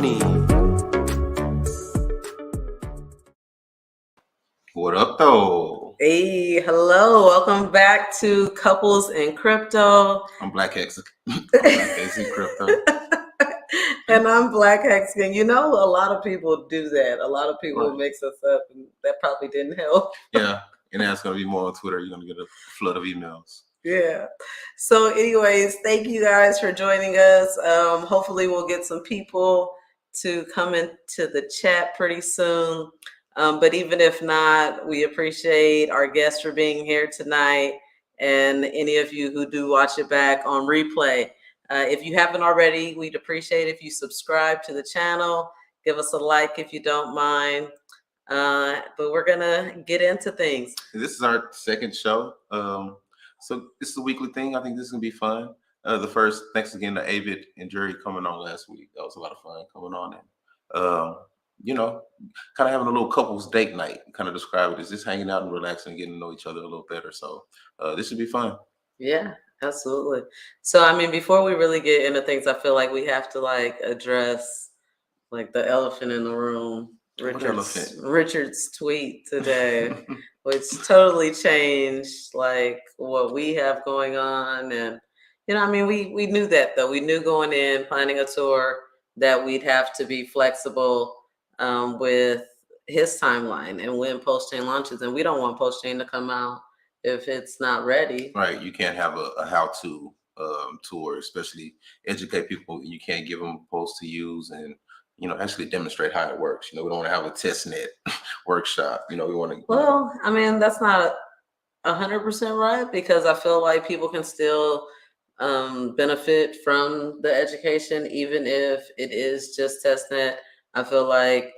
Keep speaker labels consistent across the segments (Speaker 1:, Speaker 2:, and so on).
Speaker 1: money. What up, though?
Speaker 2: Hey, hello. Welcome back to Couples in Crypto.
Speaker 1: I'm BlaKC Crypto.
Speaker 2: And I'm Black HEXican. You know, a lot of people do that. A lot of people mix us up, and that probably didn't help.
Speaker 1: Yeah, and that's going to be more on Twitter. You're going to get a flood of emails.
Speaker 2: Yeah. So anyways, thank you guys for joining us. Hopefully we'll get some people to come into the chat pretty soon. But even if not, we appreciate our guests for being here tonight and any of you who do watch it back on replay. If you haven't already, we'd appreciate if you subscribe to the channel. Give us a like if you don't mind. But we're going to get into things.
Speaker 1: This is our second show. So this is a weekly thing. I think this is going to be fun. The first, thanks again to Avid and Jerry coming on last week. That was a lot of fun coming on. And, you know, kind of having a little couples date night, kind of describe it as just hanging out and relaxing and getting to know each other a little better. So this should be fun.
Speaker 2: Yeah, absolutely. So, I mean, before we really get into things, I feel like we have to address the elephant in the room. Richard's tweet today, which totally changed what we have going on. And, I mean, we knew that though. We knew going in, planning a tour, that we'd have to be flexible with his timeline and when Post-Chain launches. And we don't want Post-Chain to come out if it's not ready.
Speaker 1: Right. You can't have a how-to tour, especially educate people. You can't give them a post to use and, actually demonstrate how it works. We don't want to have a test net workshop. We want to.
Speaker 2: Well, I mean, that's not 100% right, because I feel like people can still benefit from the education, even if it is just testnet. I feel like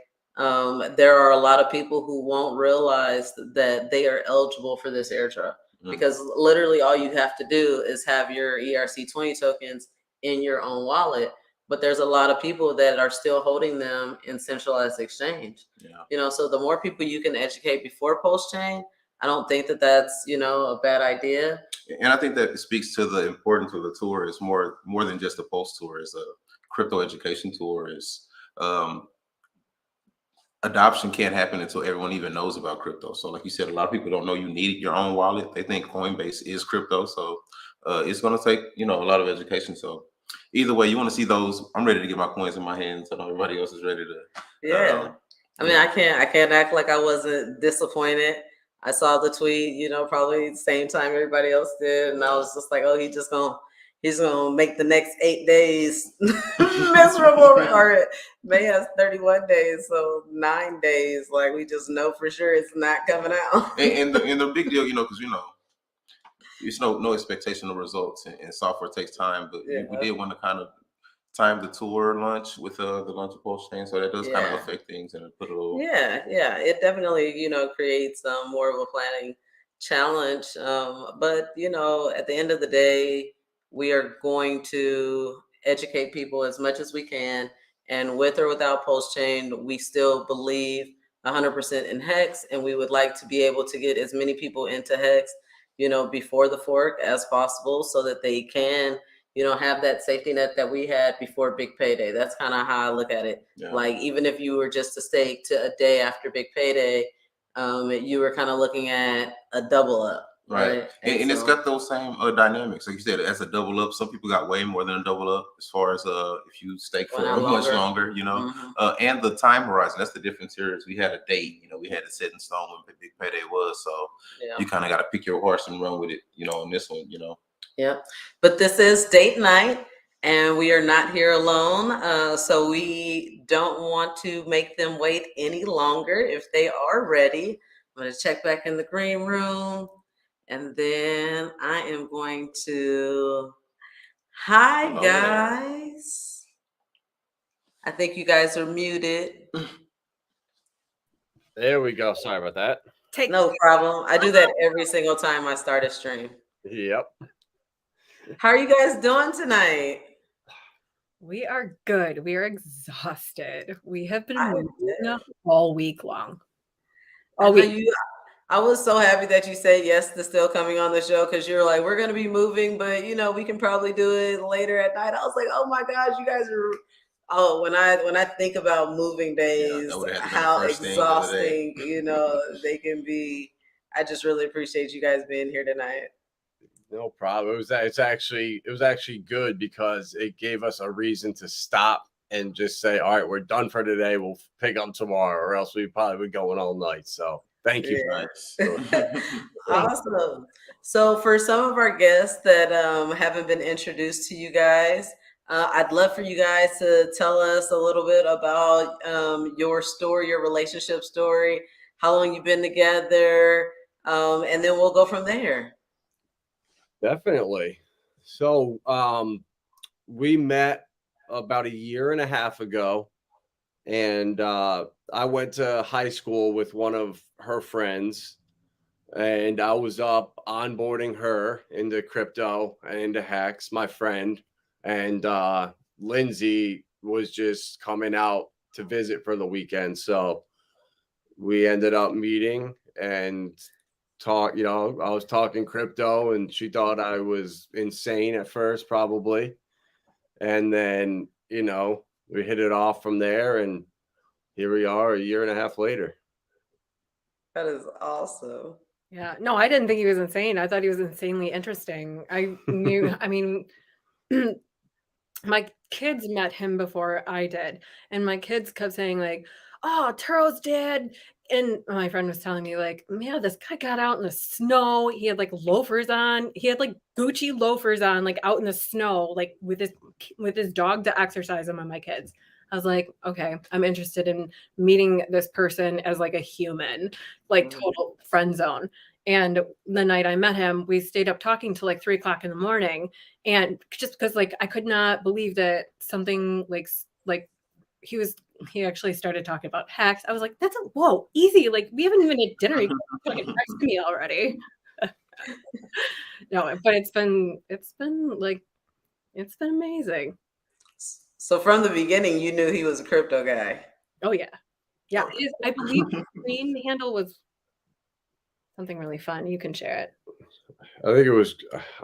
Speaker 2: there are a lot of people who won't realize that they are eligible for this airdrop, because literally all you have to do is have your ERC20 tokens in your own wallet. But there's a lot of people that are still holding them in centralized exchange. Yeah. So the more people you can educate before Post-Chain, I don't think that that's, a bad idea.
Speaker 1: And I think that speaks to the importance of the tour. Is more than just a post tour. It's a crypto education tour. Is adoption can't happen until everyone even knows about crypto. So like you said, a lot of people don't know you need your own wallet. They think Coinbase is crypto. So it's going to take, a lot of education. So either way, you want to see those. I'm ready to get my coins in my hands. I know everybody else is ready to.
Speaker 2: Yeah. I mean, I can't act like I wasn't disappointed. I saw the tweet, probably the same time everybody else did. And I was just like, oh, he's gonna make the next 8 days miserable. Or May has 31 days, so 9 days. We just know for sure it's not coming out.
Speaker 1: and the big deal, because there's no expectation of results, and software takes time. But we did want to kind of time the tour launch with the launch of Post-Chain, so that does kind of affect things and put a little.
Speaker 2: Yeah, it definitely creates more of a planning challenge. But at the end of the day, we are going to educate people as much as we can, and with or without Post-Chain, we still believe 100% in Hex, and we would like to be able to get as many people into Hex, before the fork as possible, so that they can, have that safety net that we had before Big Payday. That's kind of how I look at it. Yeah. Even if you were just to stake to a day after Big Payday, you were kind of looking at a double up.
Speaker 1: Right. And it's got those same dynamics. Like you said, as a double up, some people got way more than a double up as far as if you stake for much longer, and the time horizon. That's the difference here is we had a date, we had it set in stone when Big Payday was. So you kind of got to pick your horse and run with it, on this one,
Speaker 2: Yeah. But this is date night, and we are not here alone. So we don't want to make them wait any longer. If they are ready, I'm going to check back in the green room. And then I am going to, hi guys. I think you guys are muted.
Speaker 3: There we go. Sorry about that.
Speaker 2: No problem. I do that every single time I start a stream.
Speaker 3: Yep.
Speaker 2: How are you guys doing tonight?
Speaker 4: We are good. We are exhausted. We have been moving all week long. All week.
Speaker 2: I was so happy that you said yes to still coming on the show, because you're like, we're going to be moving, but we can probably do it later at night. I was like, oh my gosh, you guys are Oh, when I think about moving
Speaker 1: Yeah,
Speaker 2: days,
Speaker 1: that would have to been the
Speaker 2: how
Speaker 1: first thing of the day.
Speaker 2: exhausting, they can be. I just really appreciate you guys being here tonight.
Speaker 3: No problem. It was actually good because it gave us a reason to stop and just say, all right, we're done for today. We'll pick up tomorrow, or else we probably would go all night. So thank you.
Speaker 1: Nice.
Speaker 2: Awesome. So for some of our guests that haven't been introduced to you guys, I'd love for you guys to tell us a little bit about your story, your relationship story, how long you've been together, and then we'll go from there.
Speaker 3: Definitely. So we met about a year and a half ago, and I went to high school with one of her friends, and I was up onboarding her into crypto and into Hex, my friend, and Lindsay was just coming out to visit for the weekend. So we ended up meeting and talk, I was talking crypto and she thought I was insane at first, probably. And then, we hit it off from there, and here we are a year and a half later.
Speaker 2: That is awesome.
Speaker 4: Yeah. No, I didn't think he was insane. I thought he was insanely interesting. I mean, my kids met him before I did. And my kids kept saying, like, oh, Turo's dead. And my friend was telling me, like, man, this guy got out in the snow. He had like loafers on. He had like Gucci loafers on, like out in the snow, like with his dog to exercise him on my kids. I was like, okay, I'm interested in meeting this person as like a human, like total friend zone. And the night I met him, we stayed up talking till like 3:00 in the morning. And just because like I could not believe that something like he actually started talking about Hex. I was like, that's whoa, easy. Like we haven't even had dinner. You fucking text me already. No, but it's been amazing.
Speaker 2: So from the beginning, you knew he was a crypto guy.
Speaker 4: Oh yeah. Yeah. I believe the screen handle was something really fun. You can share it.
Speaker 3: I think it was,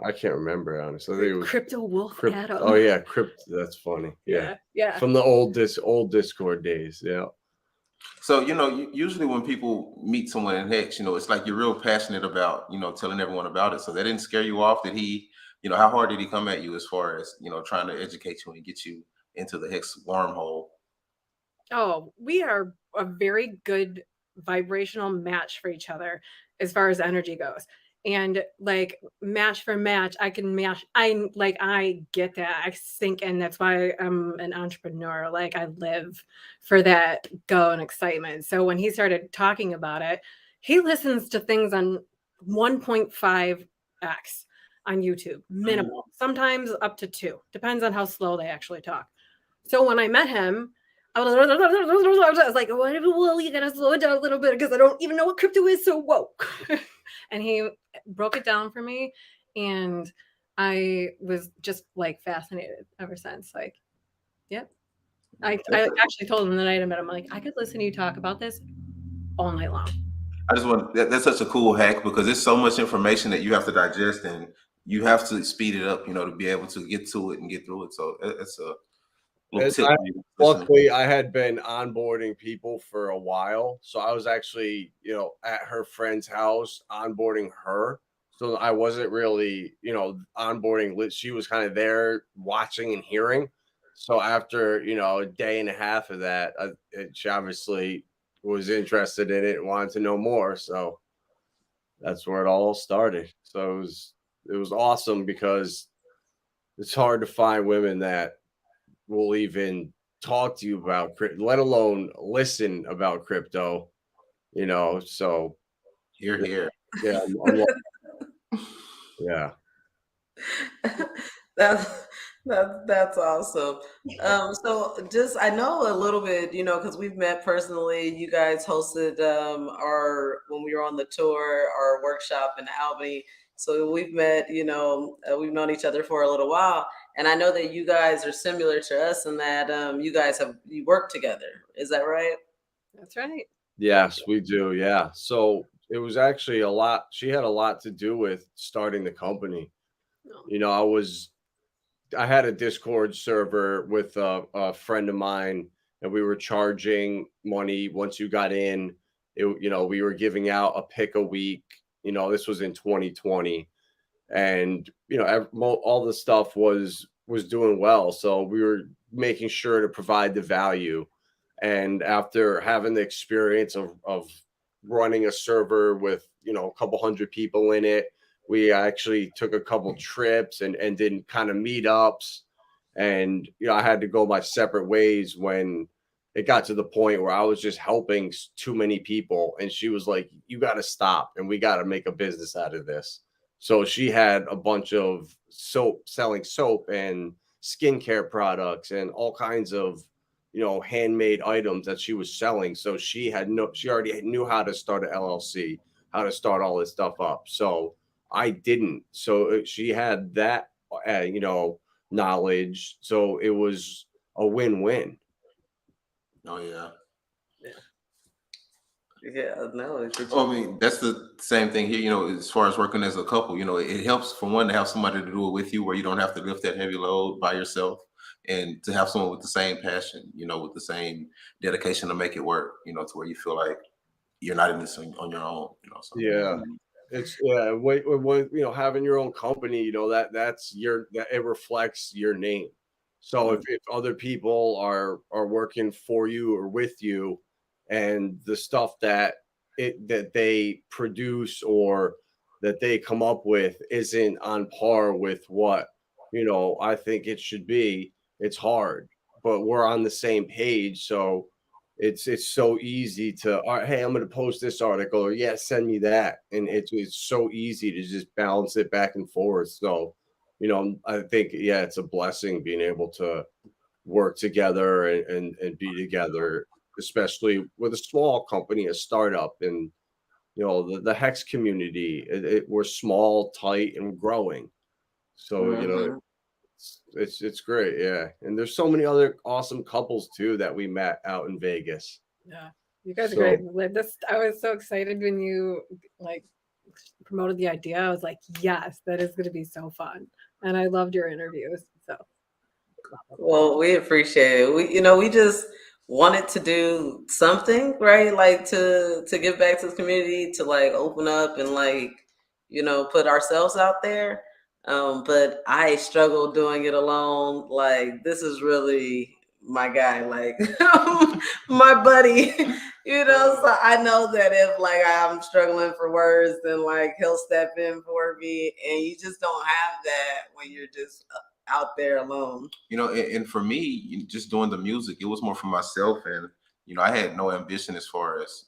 Speaker 3: I can't remember, honestly. I think it was
Speaker 4: Crypto Wolf Adam.
Speaker 3: Oh yeah, Crypto. That's funny. Yeah.
Speaker 4: Yeah.
Speaker 3: From the old Discord days. Yeah.
Speaker 1: So, usually when people meet someone in Hex, it's like you're real passionate about, telling everyone about it. So that didn't scare you off? Did he, how hard did he come at you as far as, trying to educate you and get you into the Hex wormhole?
Speaker 4: Oh, we are a very good vibrational match for each other as far as energy goes. And like match for match, I can match. I get that. I think, and that's why I'm an entrepreneur. Like I live for that go and excitement. So when he started talking about it, he listens to things on 1.5x on YouTube, minimal, sometimes up to 2. Depends on how slow they actually talk. So when I met him, I was like, well, you gotta slow it down a little bit because I don't even know what crypto is. So whoa. And he broke it down for me. And I was just like fascinated ever since. Like, yep. I actually told him the night I met him, like, I could listen to you talk about this all night long.
Speaker 1: I just want that's such a cool hack because there's so much information that you have to digest and you have to speed it up, to be able to get to it and get through it. So it's a little tip.
Speaker 3: Luckily, I had been onboarding people for a while. So I was actually, at her friend's house onboarding her. So I wasn't really, onboarding. She was kind of there watching and hearing. So after, a day and a half of that, she obviously was interested in it and wanted to know more. So that's where it all started. So it was awesome because it's hard to find women that will even talk to you about crypto, let alone listen about crypto, so
Speaker 1: Here.
Speaker 3: Yeah. Yeah.
Speaker 2: That's awesome. So just I know a little bit, because we've met personally. You guys hosted when we were on the tour, our workshop in Albany. So we've met, we've known each other for a little while. And I know that you guys are similar to us in that you work together. Is that right?
Speaker 4: That's right.
Speaker 3: Yes, we do. Yeah. So it was actually she had a lot to do with starting the company. I was I had a Discord server with a friend of mine, and we were charging money once you got in. We were giving out a pick a week. This was in 2020, and all the stuff was doing well. So we were making sure to provide the value. And after having the experience of running a server with a couple hundred people in it, we actually took a couple trips and did kind of meetups. And I had to go my separate ways when it got to the point where I was just helping too many people. And she was like, "You got to stop, and we got to make a business out of this." So she had a bunch of selling soap and skincare products and all kinds of handmade items that she was selling. So she already knew how to start an LLC, how to start all this stuff up. So I didn't. So she had that, knowledge. So it was a win-win.
Speaker 1: Oh yeah.
Speaker 2: Yeah, no.
Speaker 1: I mean, that's the same thing here. As far as working as a couple, it helps for one to have somebody to do it with you, where you don't have to lift that heavy load by yourself, and to have someone with the same passion, with the same dedication to make it work. To where you feel like you're not in this on your own. So.
Speaker 3: Yeah. It's having your own company, that's that it reflects your name. So if other people are working for you or with you, and the stuff that they produce or that they come up with isn't on par with what I think it should be, it's hard. But we're on the same page, so it's so easy to, all right, hey, I'm going to post this article, or yeah, send me that, and it's so easy to just balance it back and forth. So I think, yeah, it's a blessing being able to work together and be together, especially with a small company, a startup. And the Hex community, we're small, tight, and growing. So it's great, yeah. And there's so many other awesome couples too that we met out in Vegas.
Speaker 4: Yeah, you guys are great. I was so excited when you promoted the idea. I was like, yes, that is going to be so fun, and I loved your interviews. So,
Speaker 2: well, we appreciate it. We just wanted to do something, right? Like to give back to the community, to open up and put ourselves out there. But I struggle doing it alone. This is really my guy, my buddy, so I know that if I'm struggling for words, then he'll step in for me, and you just don't have that when you're just out there alone.
Speaker 1: And for me, just doing the music, it was more for myself, and I had no ambition as far as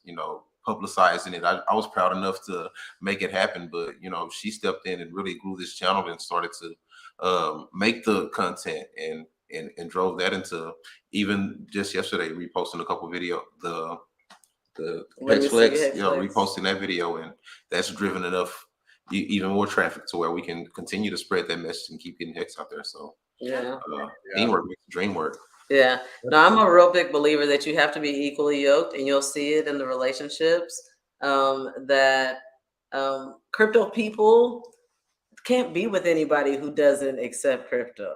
Speaker 1: publicizing it. I was proud enough to make it happen, but she stepped in and really grew this channel and started to make the content and drove that into, even just yesterday, reposting a couple video, the HEXflex, reposting that video, and that's driven enough even more traffic to where we can continue to spread that message and keep getting Hex out there. So teamwork makes the dream work.
Speaker 2: Yeah. No, I'm a real big believer that you have to be equally yoked, and you'll see it in the relationships that crypto people can't be with anybody who doesn't accept crypto.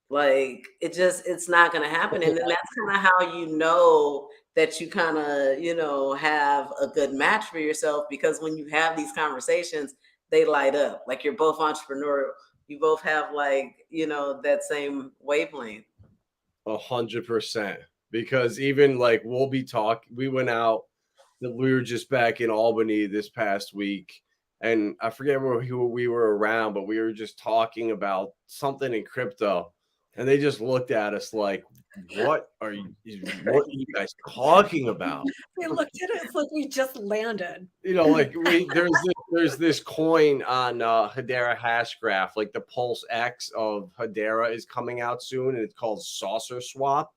Speaker 2: It's not going to happen. And then that's kind of how that you kind of, have a good match for yourself, because when you have these conversations, they light up. You're both entrepreneurial. You both have that same wavelength.
Speaker 3: 100%. Because even we'll be talking, we went out, we were just back in Albany this past week, and I forget who we were around, but we were just talking about something in crypto, and they just looked at us like, what are you guys talking about?
Speaker 4: We looked at it, it's like we just landed.
Speaker 3: There's this coin on Hedera Hashgraph, the Pulse X of Hedera is coming out soon, and it's called Saucer Swap.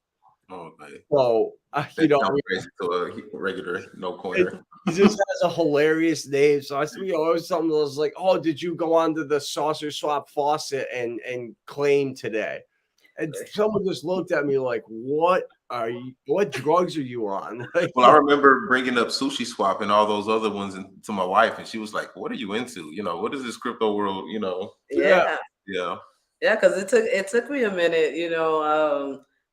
Speaker 1: Oh, man.
Speaker 3: So
Speaker 1: crazy to a regular no coiner.
Speaker 3: He just has a hilarious name. So I said, it was something that was like, oh, did you go onto the Saucer Swap faucet and claim today? And someone just looked at me like, what drugs are you on?
Speaker 1: Well, I remember bringing up Sushi Swap and all those other ones to my wife, and she was like, what are you into? What is this crypto world?
Speaker 2: Yeah.
Speaker 1: Yeah.
Speaker 2: Yeah, because it took me a minute,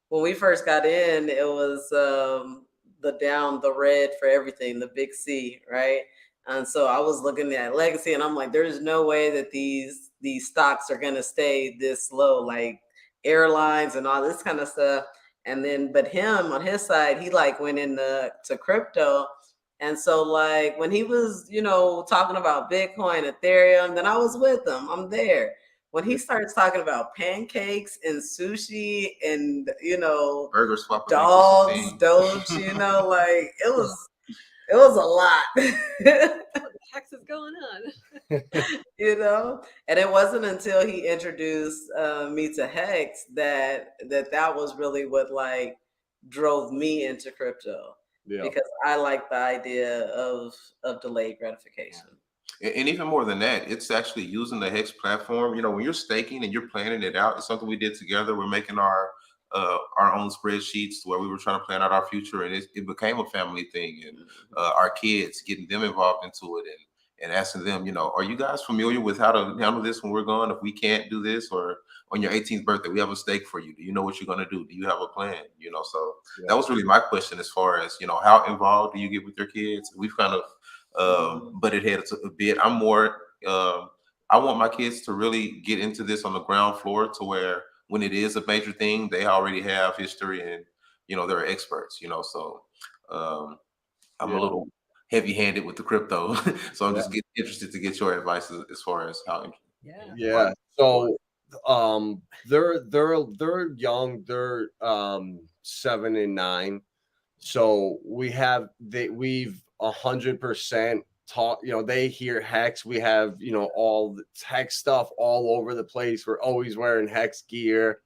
Speaker 2: when we first got in, it was the red for everything, the big C, right? And so I was looking at legacy and I'm like, there's no way that these stocks are gonna stay this low, like airlines and all this kind of stuff. And then but him on his side, he like went into to crypto. And so like when he was, talking about Bitcoin, Ethereum, then I was with him. I'm there. When he starts talking about pancakes and sushi and
Speaker 1: Burger swap
Speaker 2: dogs,
Speaker 1: thing.
Speaker 2: doge, like it was a lot.
Speaker 4: What the heck is going on?
Speaker 2: And it wasn't until he introduced me to Hex that was really what like drove me into crypto,
Speaker 3: Yeah.
Speaker 2: because I like the idea of delayed gratification.
Speaker 1: And even more than that, it's actually using the Hex platform. When you're staking and you're planning it out, it's something we did together. We're making our own spreadsheets where we were trying to plan out our future, and it became a family thing. And our kids, getting them involved into it, and asking them, are you guys familiar with how to handle this when we're gone? If we can't do this, or on your 18th birthday, we have a stake for you. Do you know what you're going to do? Do you have a plan? So that was really my question, as far as how involved do you get with your kids? We've kind of butted heads a bit. I'm more. I want my kids to really get into this on the ground floor, to where when it is a major thing, they already have history, and they're experts. So I'm a
Speaker 3: Yeah.
Speaker 1: little heavy-handed with the crypto, so I'm
Speaker 3: Yeah.
Speaker 1: just interested to get your advice as far as how.
Speaker 4: Yeah.
Speaker 3: Yeah. So they're young, they're 7 and 9. So we've 100% taught, they hear Hex. We have, all the tech stuff all over the place. We're always wearing Hex gear.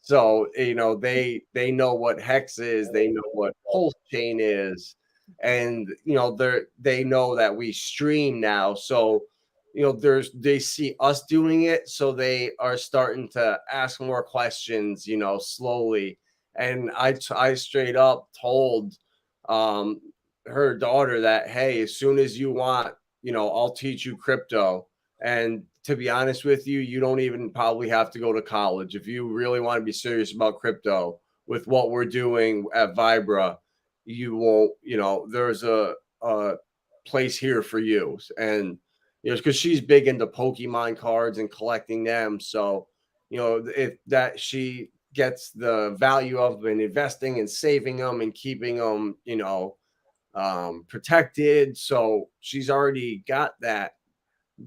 Speaker 3: So, they know what Hex is, they know what Pulse Chain is, and they know that we stream now. So, they see us doing it, so they are starting to ask more questions, slowly. And I straight up told her daughter that, hey, as soon as you want, I'll teach you crypto. And to be honest with you, you don't even probably have to go to college. If you really want to be serious about crypto with what we're doing at Vibra, you won't, there's a place here for you. And, because she's big into Pokemon cards and collecting them. So, if that she gets the value of and investing and saving them and keeping them, protected. So she's already got that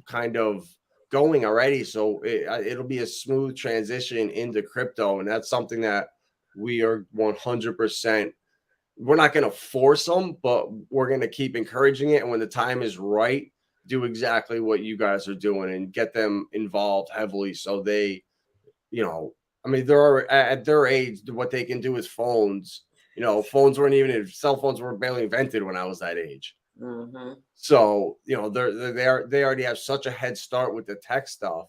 Speaker 3: kind of going already. So it'll be a smooth transition into crypto. And that's something that we are 100%. We're not going to force them, but we're going to keep encouraging it. And when the time is right, do exactly what you guys are doing and get them involved heavily. So they, they're at their age, what they can do is phones. Phones weren't even, cell phones were barely invented when I was that age.
Speaker 2: Mm-hmm.
Speaker 3: So, they already have such a head start with the tech stuff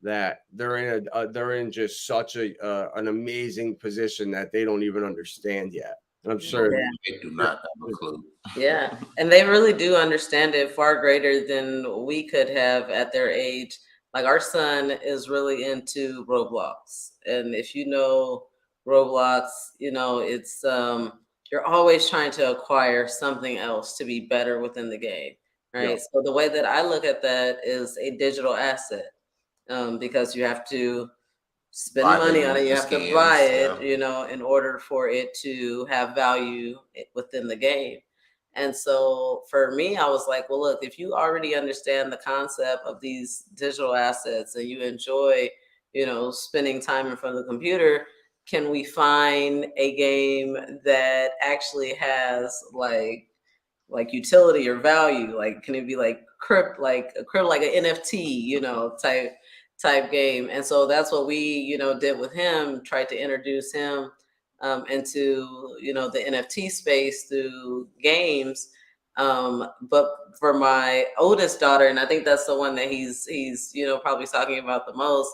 Speaker 3: that they're in just such an amazing position that they don't even understand yet. And I'm sure
Speaker 1: They do not have a clue.
Speaker 2: Yeah, and they really do understand it far greater than we could have at their age. Like our son is really into Roblox. And if you know Roblox, it's you're always trying to acquire something else to be better within the game, right?
Speaker 3: Yeah.
Speaker 2: So the way that I look at that is a digital asset, because you have to spend
Speaker 1: Buy
Speaker 2: money
Speaker 1: them,
Speaker 2: on it. You
Speaker 1: the
Speaker 2: have to buy
Speaker 1: skins,
Speaker 2: it,
Speaker 1: yeah.
Speaker 2: in order for it to have value within the game. And so for me, I was like, well, look, if you already understand the concept of these digital assets and you enjoy, spending time in front of the computer, can we find a game that actually has like utility or value? Like, can it be like like an NFT, type game? And so that's what we, did with him, tried to introduce him into, the NFT space through games. But for my oldest daughter, and I think that's the one that he's, probably talking about the most,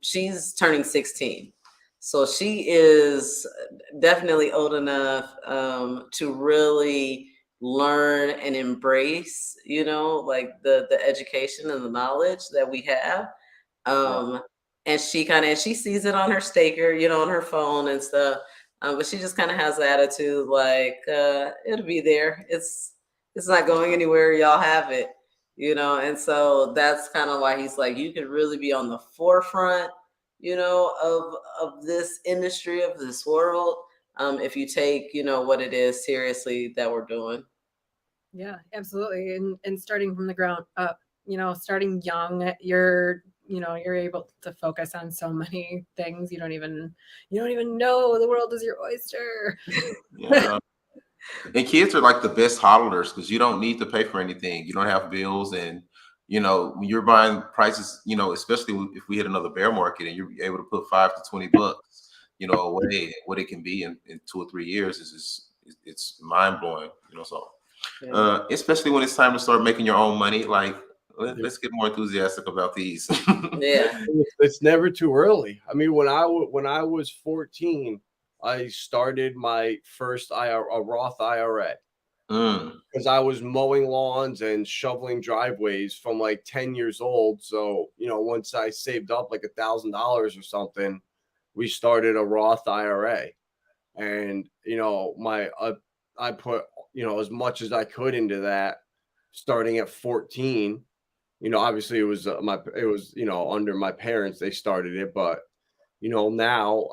Speaker 2: she's turning 16. So she is definitely old enough to really learn and embrace, like the education and the knowledge that we have. and she sees it on her staker, on her phone and stuff. But she just kind of has the attitude like, it'll be there. It's not going anywhere. Y'all have it, And so that's kind of why he's like, you could really be on the forefront, of this industry, of this world, if you take, what it is seriously that we're doing.
Speaker 4: Yeah, absolutely. And starting from the ground up, starting young, you're able to focus on so many things. You don't even know the world is your oyster.
Speaker 1: Yeah. And kids are like the best hodlers because you don't need to pay for anything. You don't have bills, and when you're buying prices, especially if we hit another bear market and you're able to put $5 to $20, away, what it can be in 2 or 3 years is just it's mind blowing. So especially when it's time to start making your own money, like let's get more enthusiastic about these.
Speaker 2: Yeah.
Speaker 3: It's never too early. I mean, when I was 14, I started my first a Roth IRA because I was mowing lawns and shoveling driveways from like 10 years old. So, once I saved up like $1,000 or something, we started a Roth IRA. And, I put, as much as I could into that starting at 14. Obviously it was under my parents, they started it, but now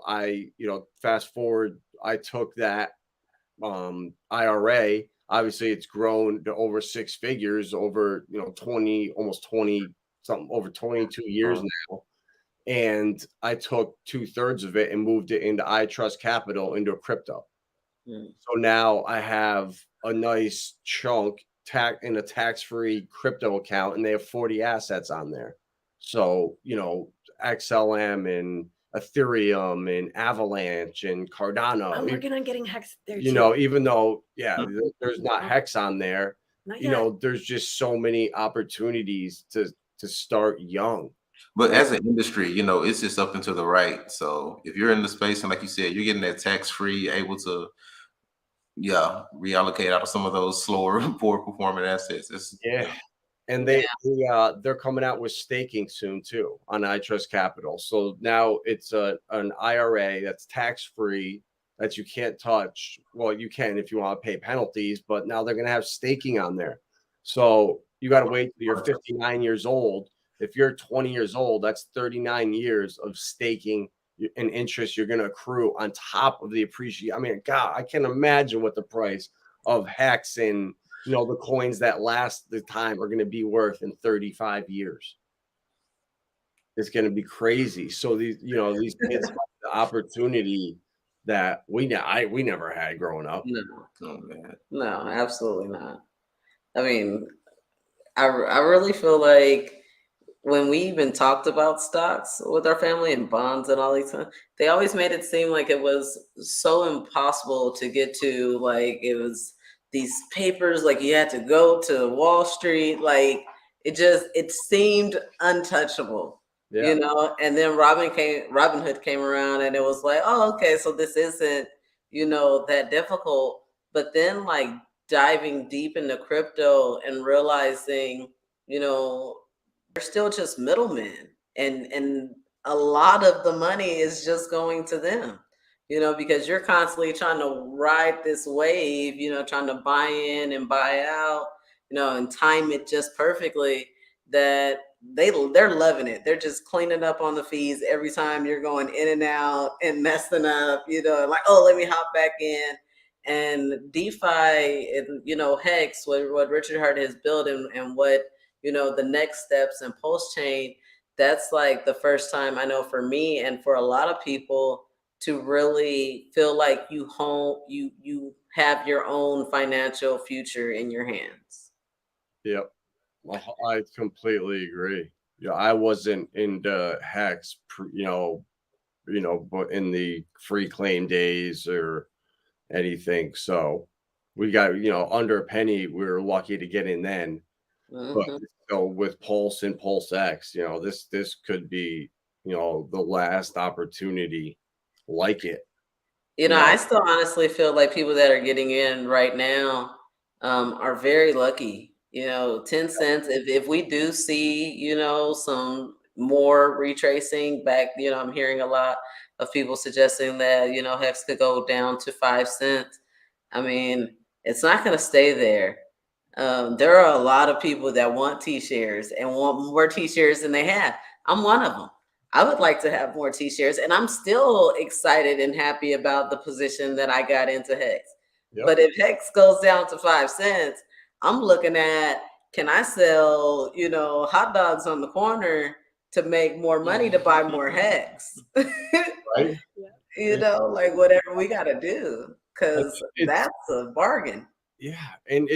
Speaker 3: fast forward, I took that IRA. Obviously it's grown to over 6 figures over almost 20 something, over 22 years now. And I took 2/3 of it and moved it into BlaKCritpo into a crypto. So now I have a nice chunk in a tax-free crypto account, and they have 40 assets on there. So, XLM and Ethereum and Avalanche and Cardano.
Speaker 4: I'm working on getting Hex there too.
Speaker 3: Even though, there's not Hex on there, there's just so many opportunities to start young.
Speaker 1: But as an industry, it's just up and to the right. So if you're in the space and like you said, you're getting that tax-free, able to reallocate out of some of those slower, poor performing assets.
Speaker 3: And they're coming out with staking soon too on BlaKCritpo. So now it's an IRA that's tax-free that you can't touch. Well, you can if you want to pay penalties, but now they're going to have staking on there. So you got to wait till you're 59 years old. If you're 20 years old, that's 39 years of staking and interest you're going to accrue on top of the appreciation. I mean, God, I can imagine what the price of Hex and the coins that last the time are going to be worth in 35 years. It's going to be crazy. So these kids have the opportunity that we never had growing up.
Speaker 2: No, absolutely not. I mean, I really feel like when we even talked about stocks with our family and bonds and all these things, they always made it seem like it was so impossible to get to. Like it was these papers, like you had to go to Wall Street. Like it seemed untouchable, And then Robinhood came around, and it was like, oh, okay, so this isn't, that difficult. But then like diving deep into crypto and realizing, they're still just middlemen, and a lot of the money is just going to them, because you're constantly trying to ride this wave, trying to buy in and buy out, and time it just perfectly that they're loving it. They're just cleaning up on the fees every time you're going in and out and messing up, like, oh, let me hop back in. And DeFi and, Hex, what Richard Hart has built and what, the next steps and post chain, that's like the first time I know for me and for a lot of people to really feel like you have your own financial future in your hands.
Speaker 3: Yep. I completely agree. I wasn't into Hex, but in the free claim days or anything. So we got, under a penny, we were lucky to get in then. But with Pulse and Pulse X, this could be, the last opportunity like it.
Speaker 2: I still honestly feel like people that are getting in right now are very lucky. 10 cents. If we do see, some more retracing back. I'm hearing a lot of people suggesting that, Hex could go down to 5 cents. I mean, it's not going to stay there. There are a lot of people that want T-shares and want more T-shares than they have. I'm one of them. I would like to have more T-shares, and I'm still excited and happy about the position that I got into Hex.
Speaker 3: Yep.
Speaker 2: But if Hex goes down to 5 cents, I'm looking at, can I sell, hot dogs on the corner to make more money to buy more Hex?
Speaker 3: Right.
Speaker 2: Like whatever we got to do, because that's a bargain.
Speaker 3: Yeah, and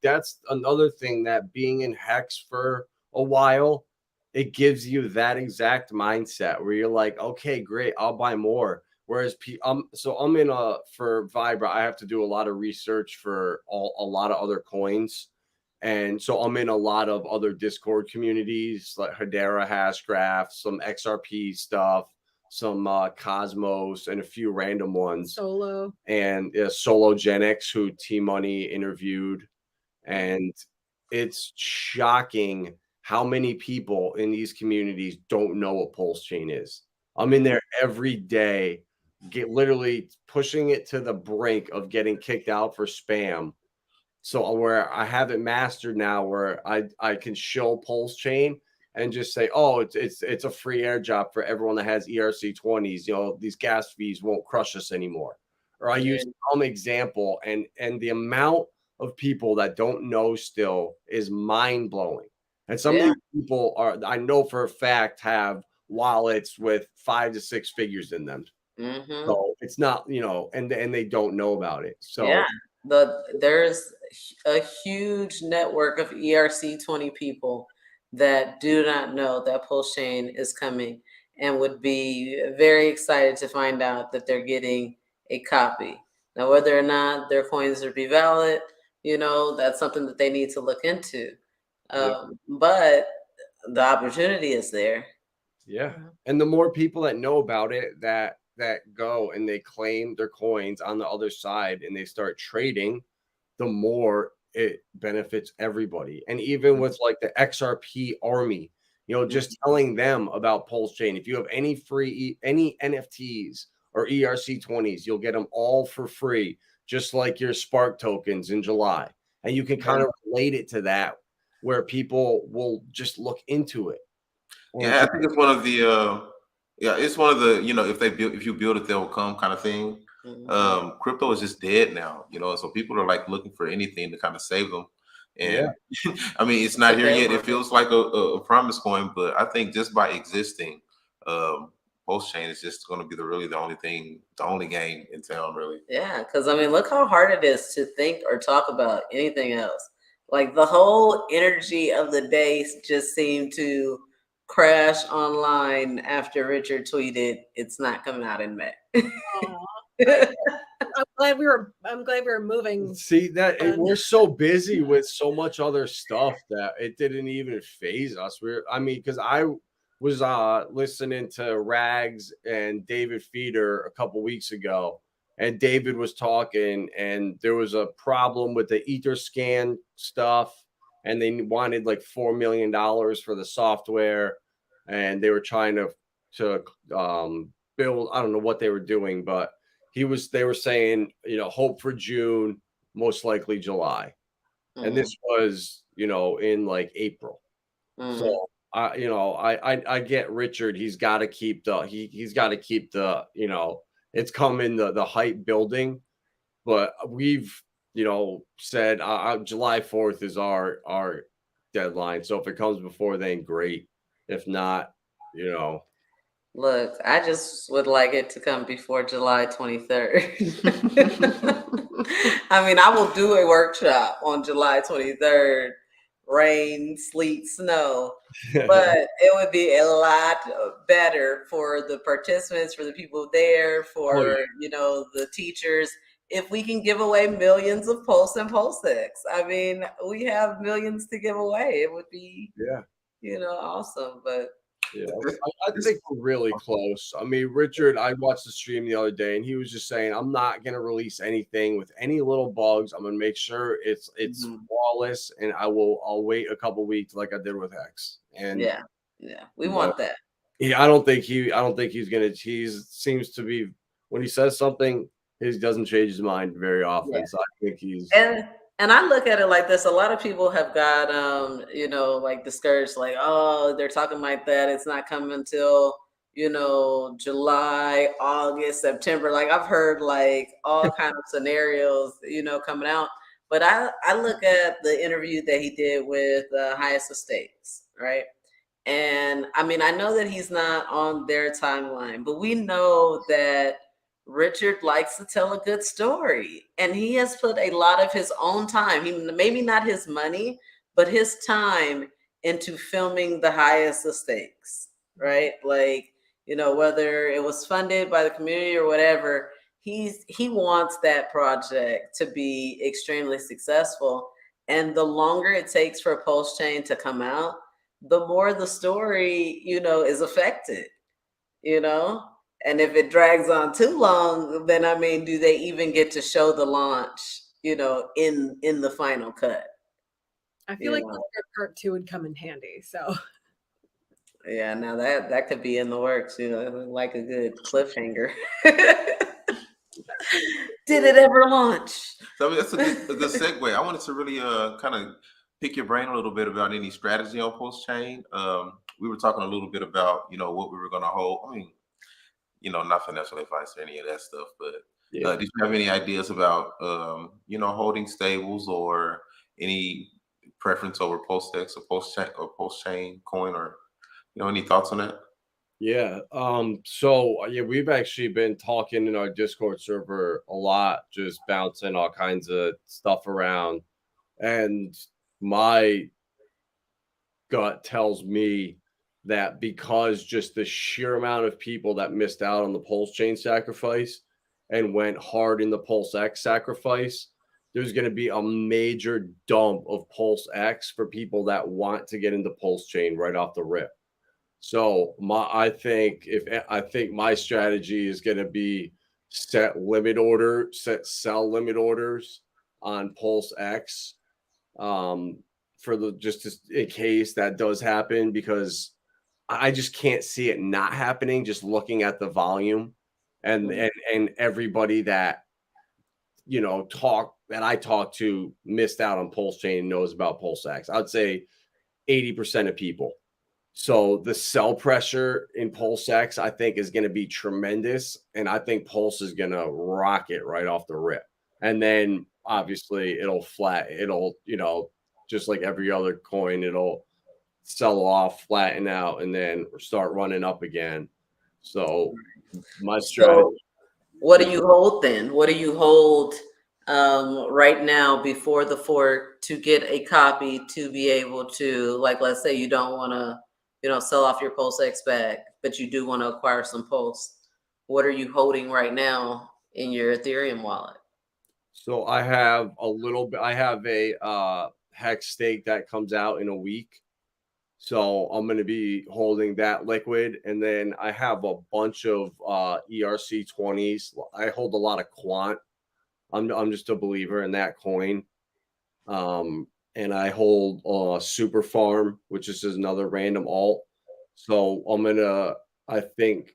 Speaker 3: that's another thing, that being in Hex for a while, it gives you that exact mindset where you're like, okay, great, I'll buy more. Whereas I'm in for Vibra, I have to do a lot of research for a lot of other coins. And so I'm in a lot of other Discord communities like Hedera, Hashgraph, some XRP stuff, some Cosmos, and a few random ones.
Speaker 4: Solo.
Speaker 3: And Sologenics, who T-Money interviewed. And it's shocking how many people in these communities don't know what Pulse Chain is. I'm in there every day, literally pushing it to the brink of getting kicked out for spam. So where I have it mastered now, where I can show Pulse Chain and just say, oh, it's a free airdrop for everyone that has ERC20s. These gas fees won't crush us anymore. Or I use some example, and the amount of people that don't know still is mind blowing. And some of these people I know for a fact, have wallets with 5 to 6 figures in them.
Speaker 2: Mm-hmm.
Speaker 3: So it's not, and they don't know about it. So
Speaker 2: yeah, there's a huge network of ERC20 people that do not know that Pulse Chain is coming and would be very excited to find out that they're getting a copy. Now, whether or not their coins are be valid, that's something that they need to look into. But the opportunity is there.
Speaker 3: Yeah. And the more people that know about it, that go and they claim their coins on the other side and they start trading, the more it benefits everybody. And even with like the XRP army, just telling them about Pulse Chain. If you have any NFTs or ERC20s, you'll get them all for free, just like your Spark tokens in July. And you can kind of relate it to that, where people will just look into it.
Speaker 1: Yeah, I think it's one of the it's one of the, if you build it, they'll come kind of thing. Crypto is just dead now, so people are like looking for anything to kind of save them. And I mean, it's not here yet. It feels like a promise coin, but I think just by existing, Pulse Chain is just going to be the only game in town, really.
Speaker 2: Yeah, because I mean, look how hard it is to think or talk about anything else. Like the whole energy of the day just seemed to crash online after Richard tweeted, "It's not coming out in May."
Speaker 4: I'm glad we were moving.
Speaker 3: See that we're so busy with so much other stuff that it didn't even phase us. Because I was listening to Rags and David Feeder a couple weeks ago, and David was talking, and there was a problem with the Etherscan stuff, and they wanted like $4 million for the software, and they were trying to build. I don't know what they were doing, but they were saying, hope for June, most likely July. And this was, in like April. So I get Richard. He's got to keep he's got to keep the, it's coming, the hype building. But we've, said July 4th is our deadline. So if it comes before then, great. If not,
Speaker 2: Look, I just would like it to come before July 23rd. I mean, I will do a workshop on July 23rd, rain, sleet, snow, but it would be a lot better for the participants, for the people there, for, the teachers, if we can give away millions of Pulse and PulseX. I mean, we have millions to give away. It would be, awesome, but
Speaker 3: I think we're really close. I mean, Richard, I watched the stream the other day, and he was just saying, I'm not going to release anything with any little bugs. I'm going to make sure it's flawless, and I'll wait a couple weeks like I did with Hex. And
Speaker 2: Yeah, we want that.
Speaker 3: Yeah, I don't think he's gonna. Seems to be, when he says something, he doesn't change his mind very often.
Speaker 2: Yeah.
Speaker 3: So I think he's.
Speaker 2: And I look at it like this. A lot of people have got like discouraged, like, oh, they're talking like that. It's not coming until, July, August, September. Like I've heard like all kind of scenarios, coming out. But I look at the interview that he did with Highest Estates, right? And I mean, I know that he's not on their timeline, but we know that Richard likes to tell a good story, and he has put a lot of his own time, maybe not his money, but his time into filming the Highest of Stakes, right? Like, whether it was funded by the community or whatever, he wants that project to be extremely successful. And the longer it takes for Pulse Chain to come out, the more the story, is affected, you know? And if it drags on too long, then I mean, do they even get to show the launch, in the final cut?
Speaker 4: I feel like part 2 would come in handy. So
Speaker 2: yeah, now that could be in the works, like a good cliffhanger. Did it ever launch?
Speaker 1: So I mean, that's a good segue. I wanted to really kind of pick your brain a little bit about any strategy on Pulse Chain. We were talking a little bit about what we were going to hold. I mean, not financial advice or any of that stuff, but did you have any ideas about holding stables or any preference over PulseX or Pulse Chain coin, or any thoughts on that?
Speaker 3: Yeah. So we've actually been talking in our Discord server a lot, just bouncing all kinds of stuff around. And my gut tells me that because just the sheer amount of people that missed out on the Pulse Chain sacrifice and went hard in the Pulse X sacrifice, there's going to be a major dump of Pulse X for people that want to get into Pulse Chain right off the rip. So I think my strategy is going to be set sell limit orders on Pulse X, for in case that does happen, because I just can't see it not happening. Just looking at the volume and everybody that I talk to missed out on Pulse Chain and knows about Pulse X. I'd say 80% of people. So the sell pressure in Pulse X, I think, is going to be tremendous. And I think Pulse is going to rocket right off the rip. And then obviously it'll just like every other coin, it'll sell off, flatten out, and then start running up again. So my strategy.
Speaker 2: So what do you hold then? What do you hold right now before the fork to get a copy to be able to, like, let's say you don't want to sell off your Pulse X bag, but you do want to acquire some Pulse. What are you holding right now in your Ethereum wallet?
Speaker 3: So I have a Hex stake that comes out in a week. So I'm going to be holding that liquid. And then I have a bunch of ERC20s. I hold a lot of quant. I'm just a believer in that coin. And I hold Super Farm, which is another random alt. So I'm gonna, I think,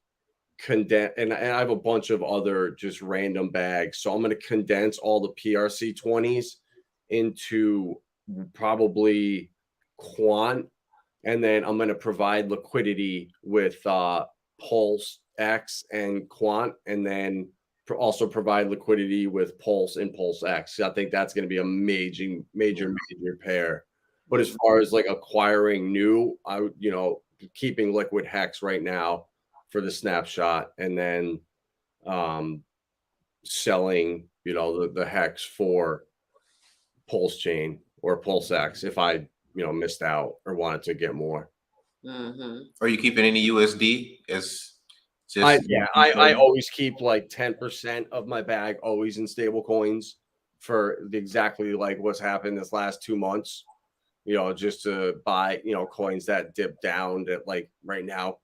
Speaker 3: condense, and I have a bunch of other just random bags. So I'm gonna condense all the PRC20s into probably quant, and then I'm gonna provide liquidity with Pulse X and quant, and then also provide liquidity with Pulse and Pulse X. I think that's going to be a major pair. But as far as like acquiring new, keeping liquid Hex right now for the snapshot, and then selling, the Hex for Pulse Chain or Pulse X if I, missed out or wanted to get more.
Speaker 2: Mm-hmm.
Speaker 1: Are you keeping any USD as?
Speaker 3: I always keep like 10% of my bag always in stable coins for exactly like what's happened this last 2 months, just to buy, coins that dip down that, like right now,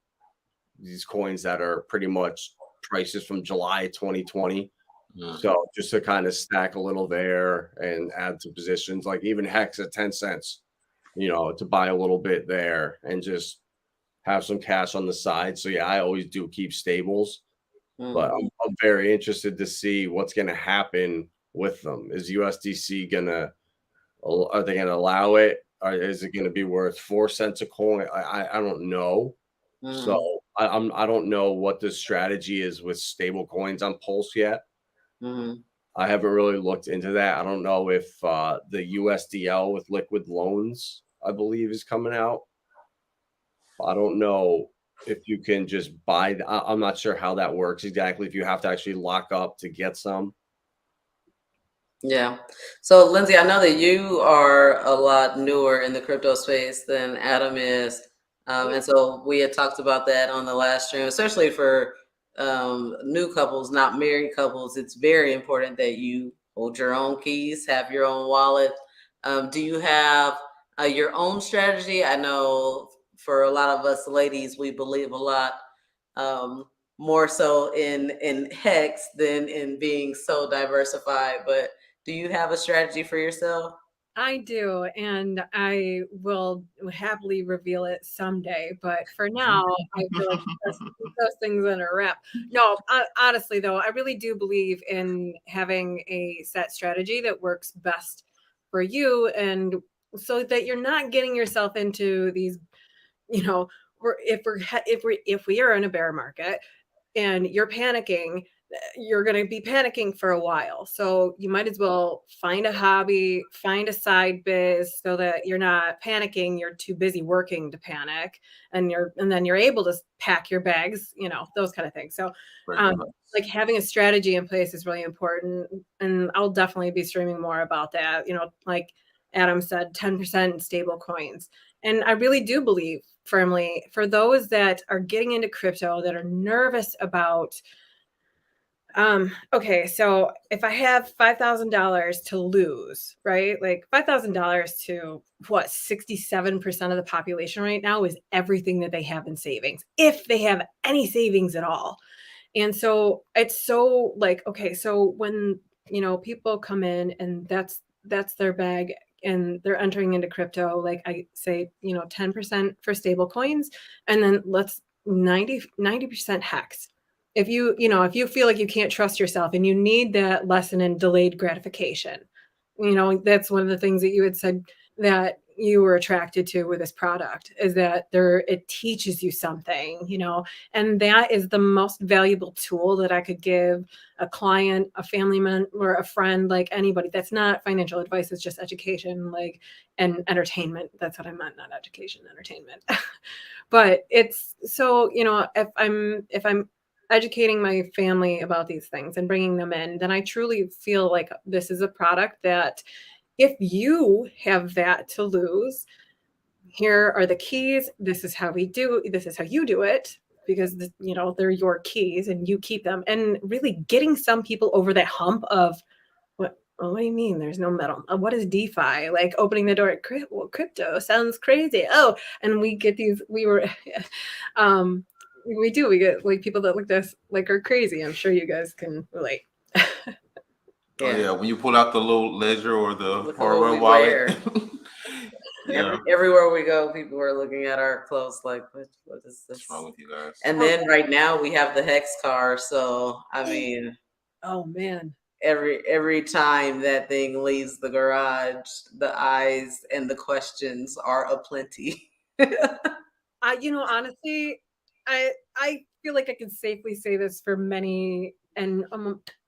Speaker 3: these coins that are pretty much prices from July 2020. So just to kind of stack a little there and add to positions, like even Hex at 10 cents, to buy a little bit there and just have some cash on the side. So yeah, I always do keep stables, but
Speaker 2: Mhm.
Speaker 3: I'm very interested to see what's going to happen with them. Is USDC are they going to allow it? Or is it going to be worth 4 cents a coin? I don't know. So
Speaker 2: Mhm.
Speaker 3: I don't know what the strategy is with stable coins on Pulse yet.
Speaker 2: Mhm.
Speaker 3: I haven't really looked into that. I don't know if the USDL with liquid loans, I believe, is coming out. I don't know if you can just buy. I'm not sure how that works exactly. If you have to actually lock up to get some.
Speaker 2: Yeah. So, Lindsay, I know that you are a lot newer in the crypto space than Adam is. And so we had talked about that on the last stream, especially for new couples, not married couples. It's very important that you hold your own keys, have your own wallet. Do you have your own strategy? I know for a lot of us ladies, we believe a lot um, more so in Hex than in being so diversified. But do you have a strategy for yourself?
Speaker 4: I do, and I will happily reveal it someday. But for now, I feel like let's keep those things in a wrap. No, honestly, though, I really do believe in having a set strategy that works best for you, and so that you're not getting yourself into these, you know, if we are in a bear market and you're panicking, you're going to be panicking for a while. So you might as well find a hobby, find a side biz so that you're not panicking. You're too busy working to panic, and then you're able to pack your bags, those kind of things. So,
Speaker 1: Very
Speaker 4: um,
Speaker 1: nice.
Speaker 4: like having a strategy in place is really important. And I'll definitely be streaming more about that. Like Adam said, 10% in stable coins. And I really do believe firmly for those that are getting into crypto that are nervous about okay, so if I have $5,000 to lose, right? Like $5,000 to what, 67% of the population right now is everything that they have in savings, if they have any savings at all. And so it's so like, okay, so when, people come in and that's their bag and they're entering into crypto, like I say, 10% for stable coins, and then let's 90% hex. If you feel like you can't trust yourself and you need that lesson in delayed gratification, that's one of the things that you had said that you were attracted to with this product, is that it teaches you something, and that is the most valuable tool that I could give a client, a family member, or a friend, like anybody. That's not financial advice, it's just education, like, and entertainment. That's what I meant, not education, entertainment. But it's so, if I'm educating my family about these things and bringing them in, then I truly feel like this is a product that if you have that to lose, here are the keys. This is how you do it, because they're your keys and you keep them. And really getting some people over that hump of what do you mean there's no metal? What is DeFi? Like opening the door at crypto sounds crazy. Oh, and we get we get like people that look at us like are crazy. I'm sure you guys can relate.
Speaker 1: Oh yeah, when you pull out the little ledger or the
Speaker 2: Look at what
Speaker 1: hardware
Speaker 2: we
Speaker 1: wallet.
Speaker 2: wear.
Speaker 1: Yeah.
Speaker 2: Everywhere we go, people are looking at our clothes like, what is this?
Speaker 1: What's wrong with you guys?
Speaker 2: And then right now we have the Hex car. So I mean,
Speaker 4: Oh man.
Speaker 2: every time that thing leaves the garage, the eyes and the questions are aplenty.
Speaker 4: Honestly, I feel like I can safely say this for many and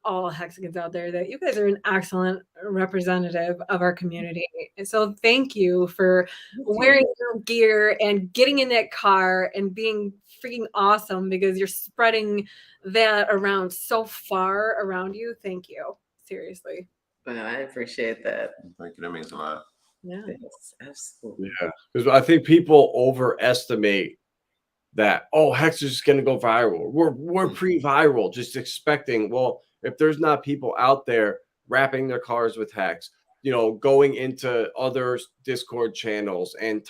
Speaker 4: all Hexicans out there, that you guys are an excellent representative of our community. And so thank you for wearing your gear and getting in that car and being freaking awesome, because you're spreading that around so far around you. Thank you. Seriously.
Speaker 2: I appreciate that.
Speaker 1: Thank you. That means a lot.
Speaker 4: Yeah.
Speaker 2: Yes, absolutely.
Speaker 3: Yeah, because I think people overestimate that, oh, Hex is just going to go viral. We're pre-viral, just expecting. Well, if there's not people out there wrapping their cars with Hex, going into other Discord channels and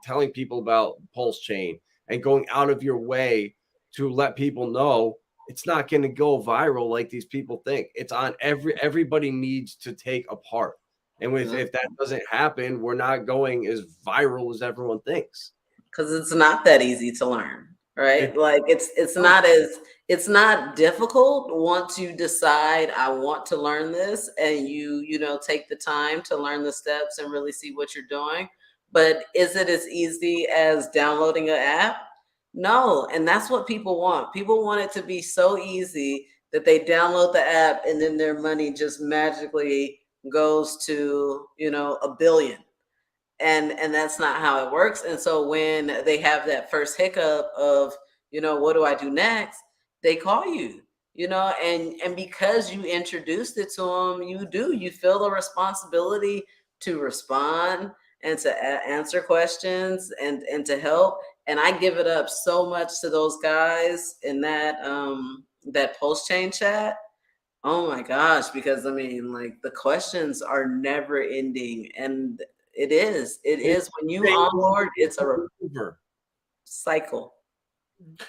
Speaker 3: telling people about Pulse Chain and going out of your way to let people know, it's not going to go viral like these people think. It's on everybody needs to take a part. And if that doesn't happen, we're not going as viral as everyone thinks.
Speaker 2: because it's not that easy to learn, right?
Speaker 3: It-
Speaker 2: Like it's not difficult once you decide I want to learn this, and you know take the time to learn the steps and really see what you're doing. But is it as easy as downloading an app? No, and that's what people want. People want it to be so easy that they download the app and then their money just magically goes to, you know, a billion. And that's not how it works. And so when they have that first hiccup of, you know, what do I do next? They call you, you know, and because you introduced it to them, you feel the responsibility to respond and to answer questions and to help. And I give it up so much to those guys in that post chain chat. Oh my gosh, because I mean, like the questions are never ending. And it is when you onboard, it's a
Speaker 3: Over.
Speaker 2: cycle.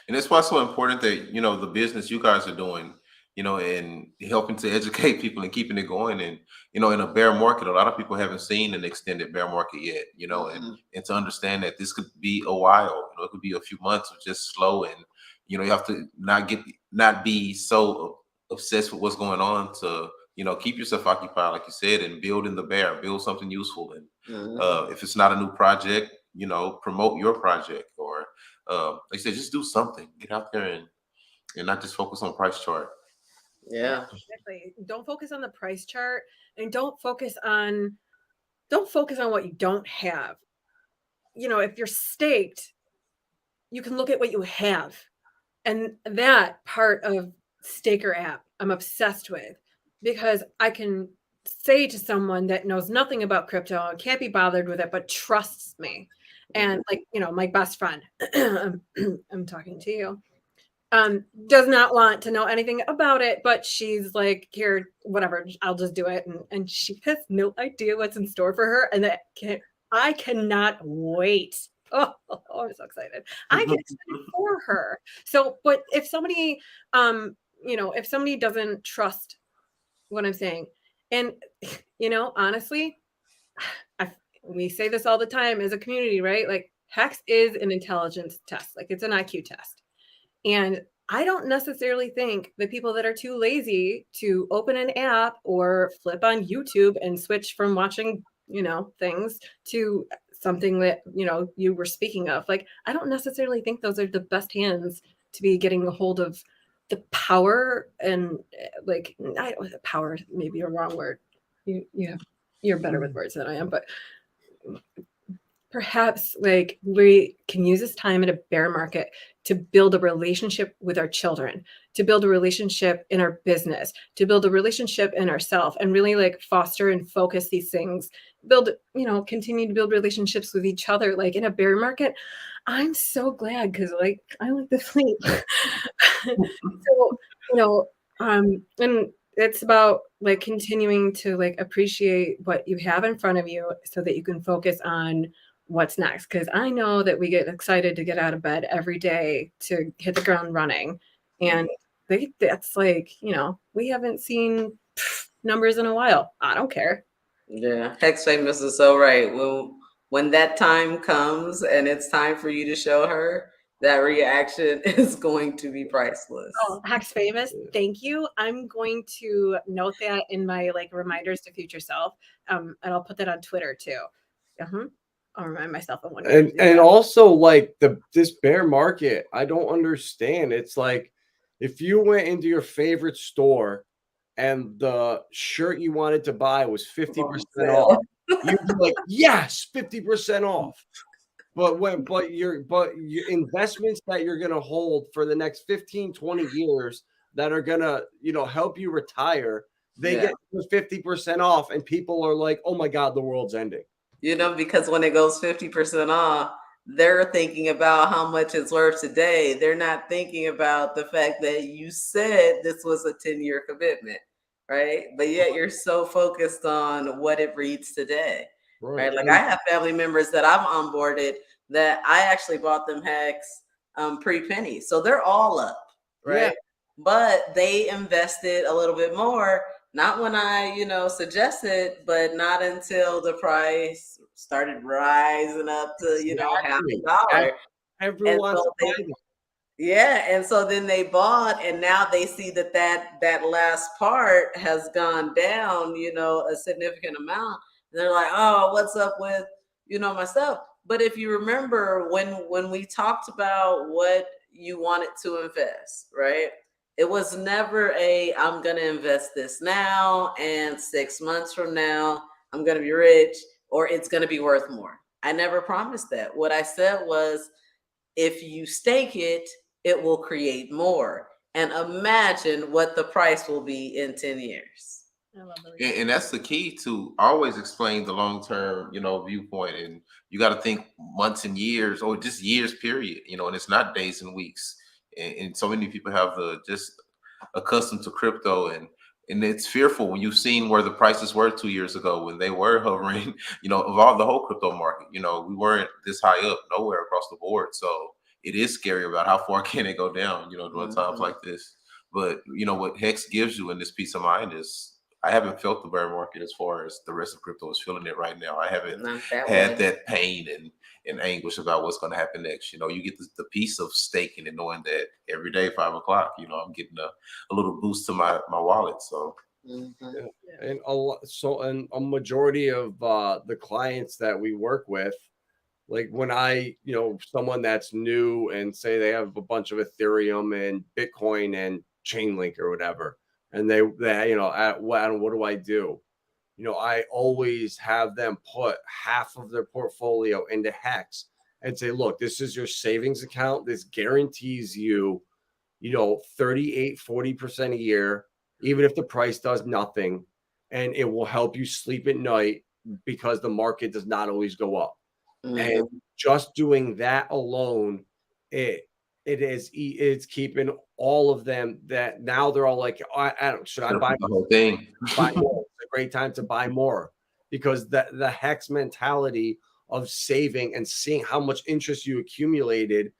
Speaker 1: And it's why it's so important that, you know, the business you guys are doing, you know, and helping to educate people and keeping it going. And, you know, in a bear market, a lot of people haven't seen an extended bear market yet, you know, and to understand that this could be a while, you know, it could be a few months of just slow. And, you know, you have to not be so obsessed with what's going on to, you know, keep yourself occupied, like you said, and build in the bear, build something useful. And if it's not a new project, you know, promote your project, or like I said, just do something. Get out there and not just focus on price chart.
Speaker 2: Yeah.
Speaker 4: Exactly. Don't focus on the price chart, and don't focus on what you don't have. You know, if you're staked, you can look at what you have. And that part of Staker app, I'm obsessed with, because I can say to someone that knows nothing about crypto and can't be bothered with it, but trusts me. And like, you know, my best friend, I'm talking to you, does not want to know anything about it, but she's like, here, whatever, I'll just do it. And she has no idea what's in store for her. And I cannot wait. Oh, I'm so excited. I get excited for her. So, but if somebody, you know, if somebody doesn't trust what I'm saying, and, you know, honestly, we say this all the time as a community, right? Like, Hex is an intelligence test, like it's an IQ test. And I don't necessarily think the people that are too lazy to open an app or flip on YouTube and switch from watching, you know, things to something that, you know, you were speaking of, like, I don't necessarily think those are the best hands to be getting a hold of the power. And like, I don't, power may be a wrong word. You're better with words than I am, but perhaps like we can use this time in a bear market to build a relationship with our children, to build a relationship in our business, to build a relationship in ourselves, and really like foster and focus these things, build, you know, continue to build relationships with each other. Like in a bear market, I'm so glad, because like I like to sleep. So, you know, and it's about like continuing to like appreciate what you have in front of you so that you can focus on what's next. Because I know that we get excited to get out of bed every day to hit the ground running. And that's like, you know, we haven't seen numbers in a while. I don't care.
Speaker 2: Yeah. Hex Famous is so right. When that time comes and it's time for you to show her, that reaction is going to be priceless.
Speaker 4: Oh, Hex Famous, thank you. I'm going to note that in my like reminders to future self. And I'll put that on Twitter too. I'll remind myself of one.
Speaker 3: And also like this bear market, I don't understand. It's like if you went into your favorite store and the shirt you wanted to buy was 50% off, you'd be like, yes, 50% off. But your investments that you're gonna hold for the next 15, 20 years that are gonna, you know, help you retire, they get 50% off, and people are like, oh my God, the world's ending.
Speaker 2: You know, because when it goes 50% off, they're thinking about how much it's worth today. They're not thinking about the fact that you said this was a 10-year commitment, right? But yet you're so focused on what it reads today, right? Like I have family members that I've onboarded that I actually bought them Hex pre-penny. So they're all up, right?
Speaker 3: Yeah.
Speaker 2: But they invested a little bit more. not when I, suggested, but not until the price started rising up to, half
Speaker 3: Exactly.
Speaker 2: a dollar.
Speaker 3: Everyone
Speaker 2: And
Speaker 3: wants
Speaker 2: so
Speaker 3: to buy them.
Speaker 2: yeah, and so then they bought, and now they see that last part has gone down, a significant amount. And they're like, "Oh, what's up with, my stuff?" But if you remember when we talked about what you wanted to invest, right? It was never I'm going to invest this now, and 6 months from now, I'm going to be rich, or it's going to be worth more. I never promised that. What I said was, if you stake it, it will create more. And imagine what the price will be in 10 years.
Speaker 4: I love the
Speaker 1: And that's the key to always explain the long term, viewpoint. And you got to think months and years, or just years, period. And it's not days and weeks. And so many people have the just accustomed to crypto, and it's fearful when you've seen where the prices were 2 years ago when they were hovering, of all the whole crypto market. We weren't this high up nowhere across the board. So it is scary about how far can it go down, during times like this. But what Hex gives you in this peace of mind is, I haven't felt the bear market as far as the rest of crypto is feeling it right now. I haven't
Speaker 2: Not that
Speaker 1: had
Speaker 2: way.
Speaker 1: that pain and anguish about what's going to happen next. You get the piece of staking and knowing that every day, 5 o'clock, I'm getting a little boost to my wallet. So
Speaker 2: Mhm.
Speaker 3: Yeah. And a majority of the clients that we work with, like when someone that's new and say they have a bunch of Ethereum and Bitcoin and Chainlink or whatever, and they what do I do? I always have them put half of their portfolio into Hex and say, look, this is your savings account. This guarantees you, 38, 40% a year, even if the price does nothing. And it will help you sleep at night because the market does not always go up. And
Speaker 2: Mhm.
Speaker 3: just doing that alone, it's keeping all of them that now they're all like, I don't, should I
Speaker 1: gotta
Speaker 3: buy
Speaker 1: put the whole thing.
Speaker 3: more? It's a great time to buy more because the Hex mentality of saving and seeing how much interest you accumulated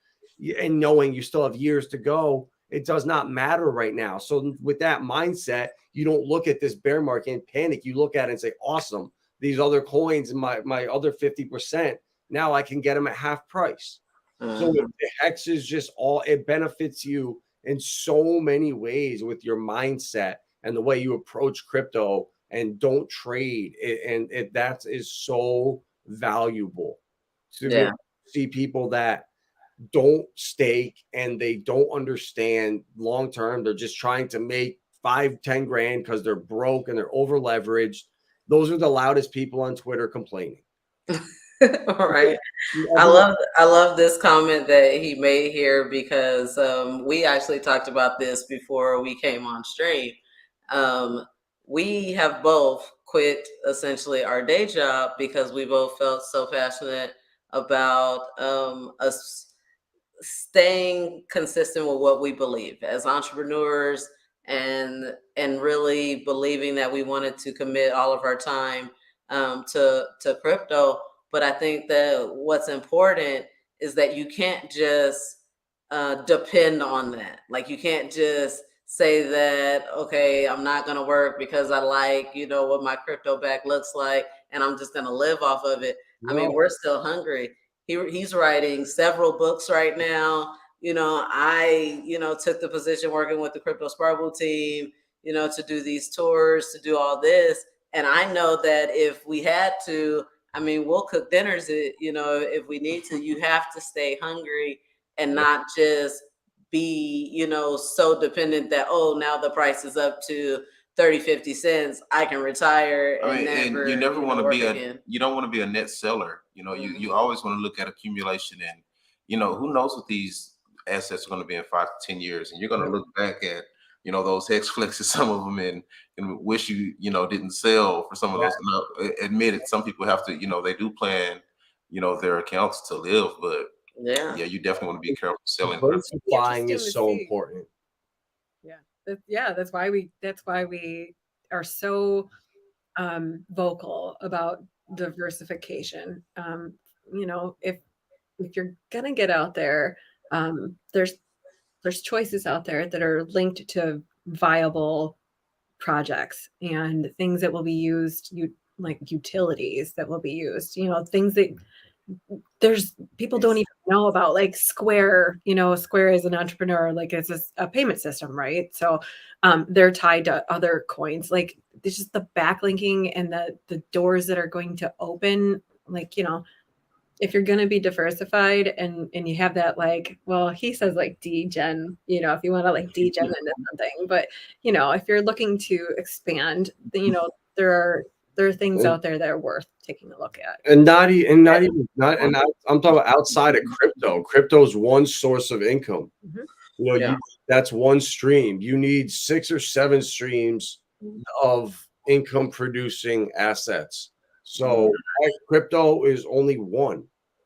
Speaker 3: and knowing you still have years to go, it does not matter right now. So with that mindset, you don't look at this bear market and panic. You look at it and say, awesome, these other coins, my other 50%, now I can get them at half price. So
Speaker 2: Mhm.
Speaker 3: the Hex is just it benefits you in so many ways with your mindset and the way you approach crypto and don't trade. That is so valuable to be able
Speaker 2: Yeah.
Speaker 3: to see people that don't stake and they don't understand long term. They're just trying to make 5-10 grand because they're broke and they're over leveraged. Those are the loudest people on Twitter complaining.
Speaker 2: All right.
Speaker 3: Everyone,
Speaker 2: I love this comment that he made here, because we actually talked about this before we came on stream. Um, we have both quit essentially our day job because we both felt so passionate about us staying consistent with what we believe as entrepreneurs, and really believing that we wanted to commit all of our time to crypto. But I think that what's important is that you can't just depend on that. Like, you can't just say that, okay, I'm not going to work because I like, what my crypto back looks like, and I'm just going to live off of it. I mean,
Speaker 3: no,
Speaker 2: we're still hungry. He's writing several books right now. I took the position working with the Crypto Sparkle team, to do these tours, to do all this. And I know that if we had to, I mean, we'll cook dinners, if we need to. You have to stay hungry and
Speaker 3: yeah,
Speaker 2: not just be, so dependent that, oh, now the price is up to 30, 50 cents. I can retire
Speaker 1: I
Speaker 2: and
Speaker 1: mean, and you
Speaker 2: never,
Speaker 1: never want to
Speaker 2: work
Speaker 1: be
Speaker 2: again.
Speaker 1: you don't want to be a net seller. You
Speaker 2: Mhm.
Speaker 1: always want to look at accumulation, and who knows what these assets are going to be in 5 to 10 years, and you're going to look back at those hex flexes, some of them, and wish didn't sell for some of
Speaker 3: yeah.
Speaker 1: those. Now, admit it, some people have to, they do plan their accounts to live, but
Speaker 2: Yeah.
Speaker 1: yeah, you definitely want to be careful selling crypto.
Speaker 3: Diversifying
Speaker 4: interesting
Speaker 3: is
Speaker 4: to
Speaker 3: so
Speaker 4: see.
Speaker 3: important.
Speaker 4: Yeah, that's why we are so vocal about diversification. If you're gonna get out there, there's choices out there that are linked to viable projects and things that will be used, like utilities that will be used, things that there's people don't even know about, like Square. Square is an entrepreneur, like it's a payment system, right? So they're tied to other coins. Like it's just the backlinking and the doors that are going to open. Like, if you're going to be diversified and you have that, like, well, he says like degen, if you want to like degen into something, but if you're looking to expand, there are things out there that are worth taking a look at.
Speaker 3: And I'm talking about outside of crypto. Crypto's one source of income. That's one stream. You need 6 or 7 streams of income producing assets. So crypto is only one.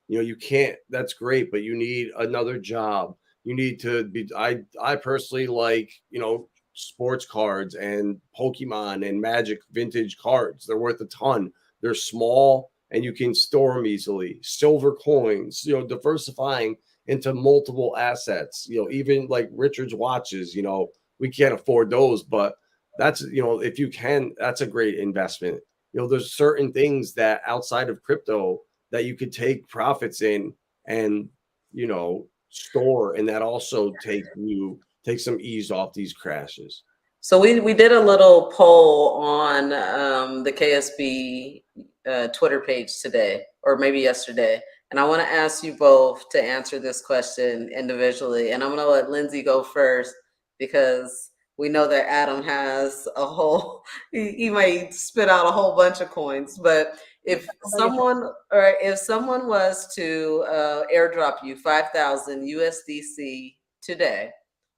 Speaker 3: You can't, that's great, but you need another job. You need to be, I personally like, sports cards and Pokemon and Magic vintage cards. They're worth a ton. They're small and you can store them easily. Silver coins, diversifying into multiple assets, even like Richard's watches, we can't afford those, but that's, if you can, that's a great investment. There's certain things that outside of crypto that you could take profits in and, store, and that also take some ease off these crashes.
Speaker 2: So we did a little poll on the KSB Twitter page today, or maybe yesterday. And I want to ask you both to answer this question individually. And I'm going to let Lindsay go first because we know that Adam has a whole, he might spit out a whole bunch of coins. But if someone was to airdrop you 5,000 USDC today,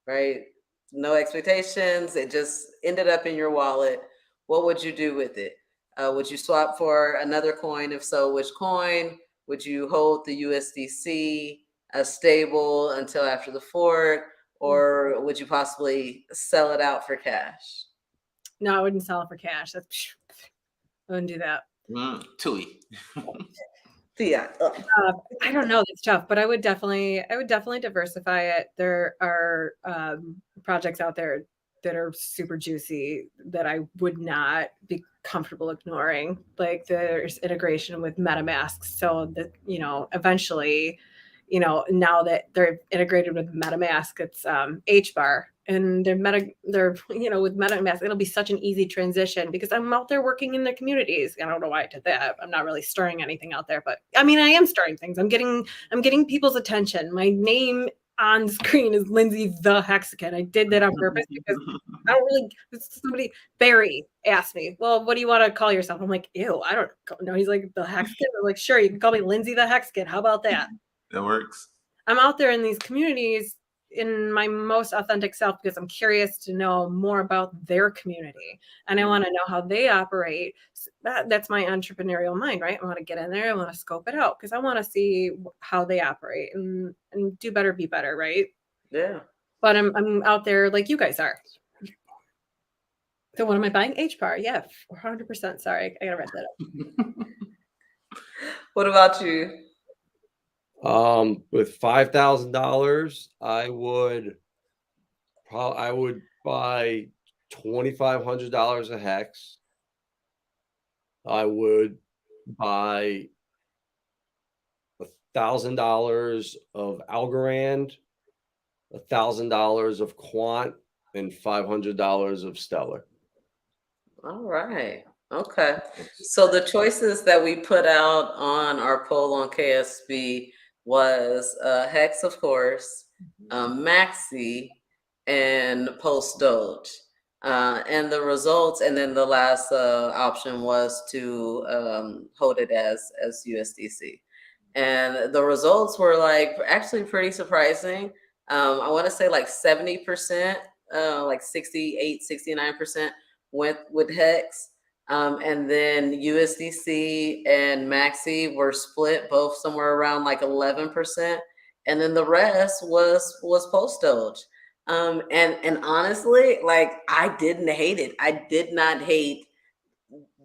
Speaker 2: right? No expectations, it just ended up in your wallet, what would you do with it? Would you swap for another coin? If so, which coin? Would you hold the USDC stable until after the fork, or would you possibly sell it out for cash?
Speaker 4: No, I wouldn't sell it for cash. I wouldn't do that.
Speaker 1: Tui.
Speaker 2: Yeah.
Speaker 4: I don't know. That's tough, but I would definitely diversify it. There are projects out there that are super juicy that I would not be comfortable ignoring. Like there's integration with MetaMask, so that eventually, now that they're integrated with MetaMask, it's HBAR. And they're with MetaMask, it'll be such an easy transition because I'm out there working in the communities. I don't know why I did that. I'm not really stirring anything out there, but I mean, I am stirring things. I'm getting people's attention. My name on screen is Lindsay the HEXican. I did that on purpose because I don't really. Barry asked me, well, what do you want to call yourself? I'm like, ew, I don't know. He's like, the HEXican. I'm like, sure, you can call me Lindsay the HEXican. How about that?
Speaker 1: That works.
Speaker 4: I'm out there in these communities in my most authentic self because I'm curious to know more about their community and I want to know how they operate. That's my entrepreneurial mind, right? I want to get in there. I want to scope it out because I want to see how they operate and do better, be better, right?
Speaker 2: Yeah.
Speaker 4: But I'm out there like you guys are. So what am I buying? HBAR. Yeah, 100%. Sorry, I gotta wrap that up.
Speaker 2: What about you?
Speaker 3: With $5,000, I would buy $2,500 of Hex. I would buy $1,000 of Algorand, $1,000 of Quant, and $500 of Stellar.
Speaker 2: All right. Okay. So the choices that we put out on our poll on KSB was Hex, of course, Maxi, and Post Doge. And the results, and then the last option was to hold it as USDC. And the results were like actually pretty surprising. I want to say like 70%, like 68, 69% went with Hex. And then USDC and Maxi were split, both somewhere around like 11%. And then the rest was Post Doge. And honestly, like I didn't hate it. I did not hate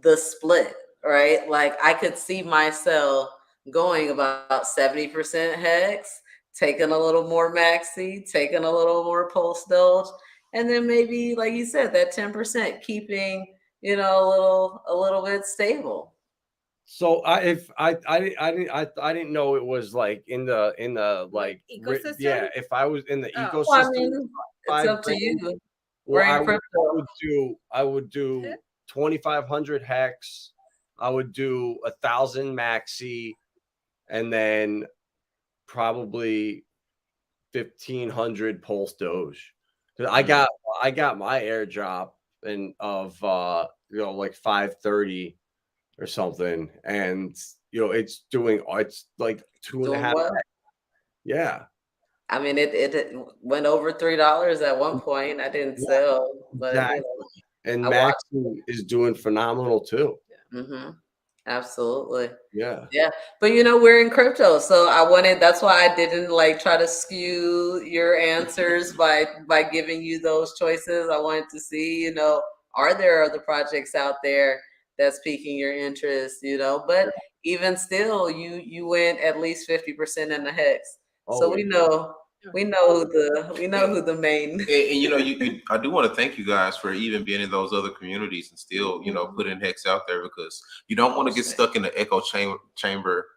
Speaker 2: the split, right? Like I could see myself going about 70% Hex, taking a little more Maxi, taking a little more Post Doge, and then maybe, like you said, that 10% keeping, a little bit stable.
Speaker 3: So I didn't know it was like in the like
Speaker 4: ecosystem.
Speaker 3: yeah, if I was in the
Speaker 4: Oh.
Speaker 2: Well, I
Speaker 3: ecosystem,
Speaker 2: mean, it's
Speaker 3: 5
Speaker 2: up to
Speaker 3: grand,
Speaker 2: you.
Speaker 3: well,
Speaker 2: We're in crypto.
Speaker 3: I would do 2,500 hex. I would do 1,000 maxi, and then probably 1,500 pulse doge. 'Cause I got my airdrop and of like 530 or something, and it's like two and a
Speaker 2: Doing
Speaker 3: half.
Speaker 2: well.
Speaker 3: Yeah,
Speaker 2: I mean, it went over $3 at one point. I didn't
Speaker 3: yeah,
Speaker 2: sell, but
Speaker 3: exactly. And
Speaker 2: I watched.
Speaker 3: maxi is doing phenomenal too.
Speaker 2: Hmm. Absolutely.
Speaker 3: Yeah.
Speaker 2: Yeah, but we're in crypto, so that's why I didn't like try to skew your answers by giving you those choices. I wanted to see, are there other projects out there that's piquing your interest, but even still, you went at least 50% in the hex. So
Speaker 3: Always.
Speaker 2: we know who the main.
Speaker 1: And I do want to thank you guys for even being in those other communities and still, putting Hex out there, because you don't want to get stuck in the echo chamber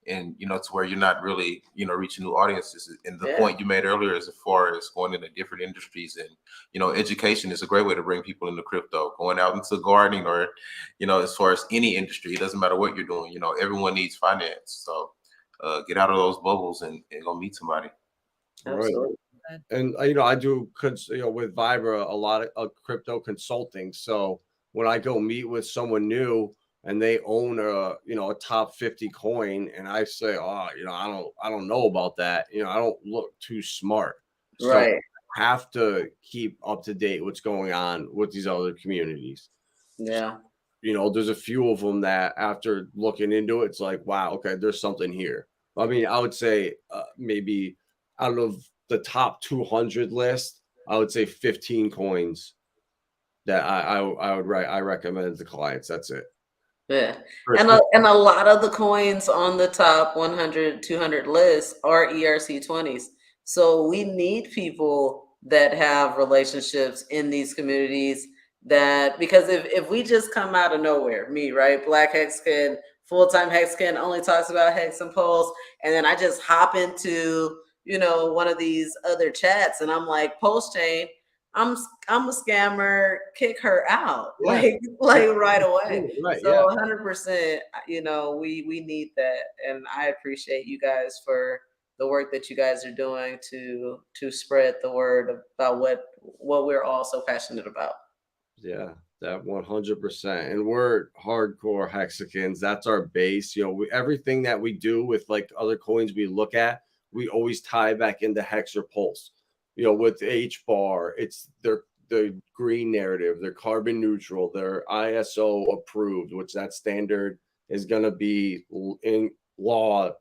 Speaker 1: and, to where you're not really, reaching new audiences. And the point you made earlier is as far as going into different industries and, education is a great way to bring people into crypto, going out into gardening or, as far as any industry, it doesn't matter what you're doing, everyone needs finance. So get out of those bubbles and go meet somebody.
Speaker 3: Right.
Speaker 2: Absolutely.
Speaker 3: And I do with Vibra a lot of crypto consulting. So when I go meet with someone new and they own a top 50 coin, and I say, oh, I don't know about that. I don't look too smart. So
Speaker 2: Right.
Speaker 3: I have to keep up to date what's going on with these other communities.
Speaker 2: Yeah.
Speaker 3: There's a few of them that after looking into it, it's like, wow, okay, there's something here. I mean, I would say maybe out of the top 200 list, I would say 15 coins that I recommend to clients. That's it.
Speaker 2: Yeah.
Speaker 3: First,
Speaker 2: And a lot of the coins on the top 100, 200 list are ERC20s. So we need people that have relationships in these communities, because if we just come out of nowhere, me, right? Black HEXican, full-time HEXican, only talks about Hex and Pulse, and then I just hop into, one of these other chats and I'm like, Pulse Chain, I'm a scammer, kick her out,
Speaker 3: yeah,
Speaker 2: like right away.
Speaker 3: right,
Speaker 2: So
Speaker 3: yeah,
Speaker 2: 100%, we need that, and I appreciate you guys for the work that you guys are doing to spread the word about what we're all so passionate about.
Speaker 3: yeah, that 100%. And we're hardcore hexicans. That's our base. Everything that we do with like other coins we look at, we always tie back into hex or pulse. With H bar, it's the green narrative, they're carbon neutral, they're ISO approved, which that standard is going to be in law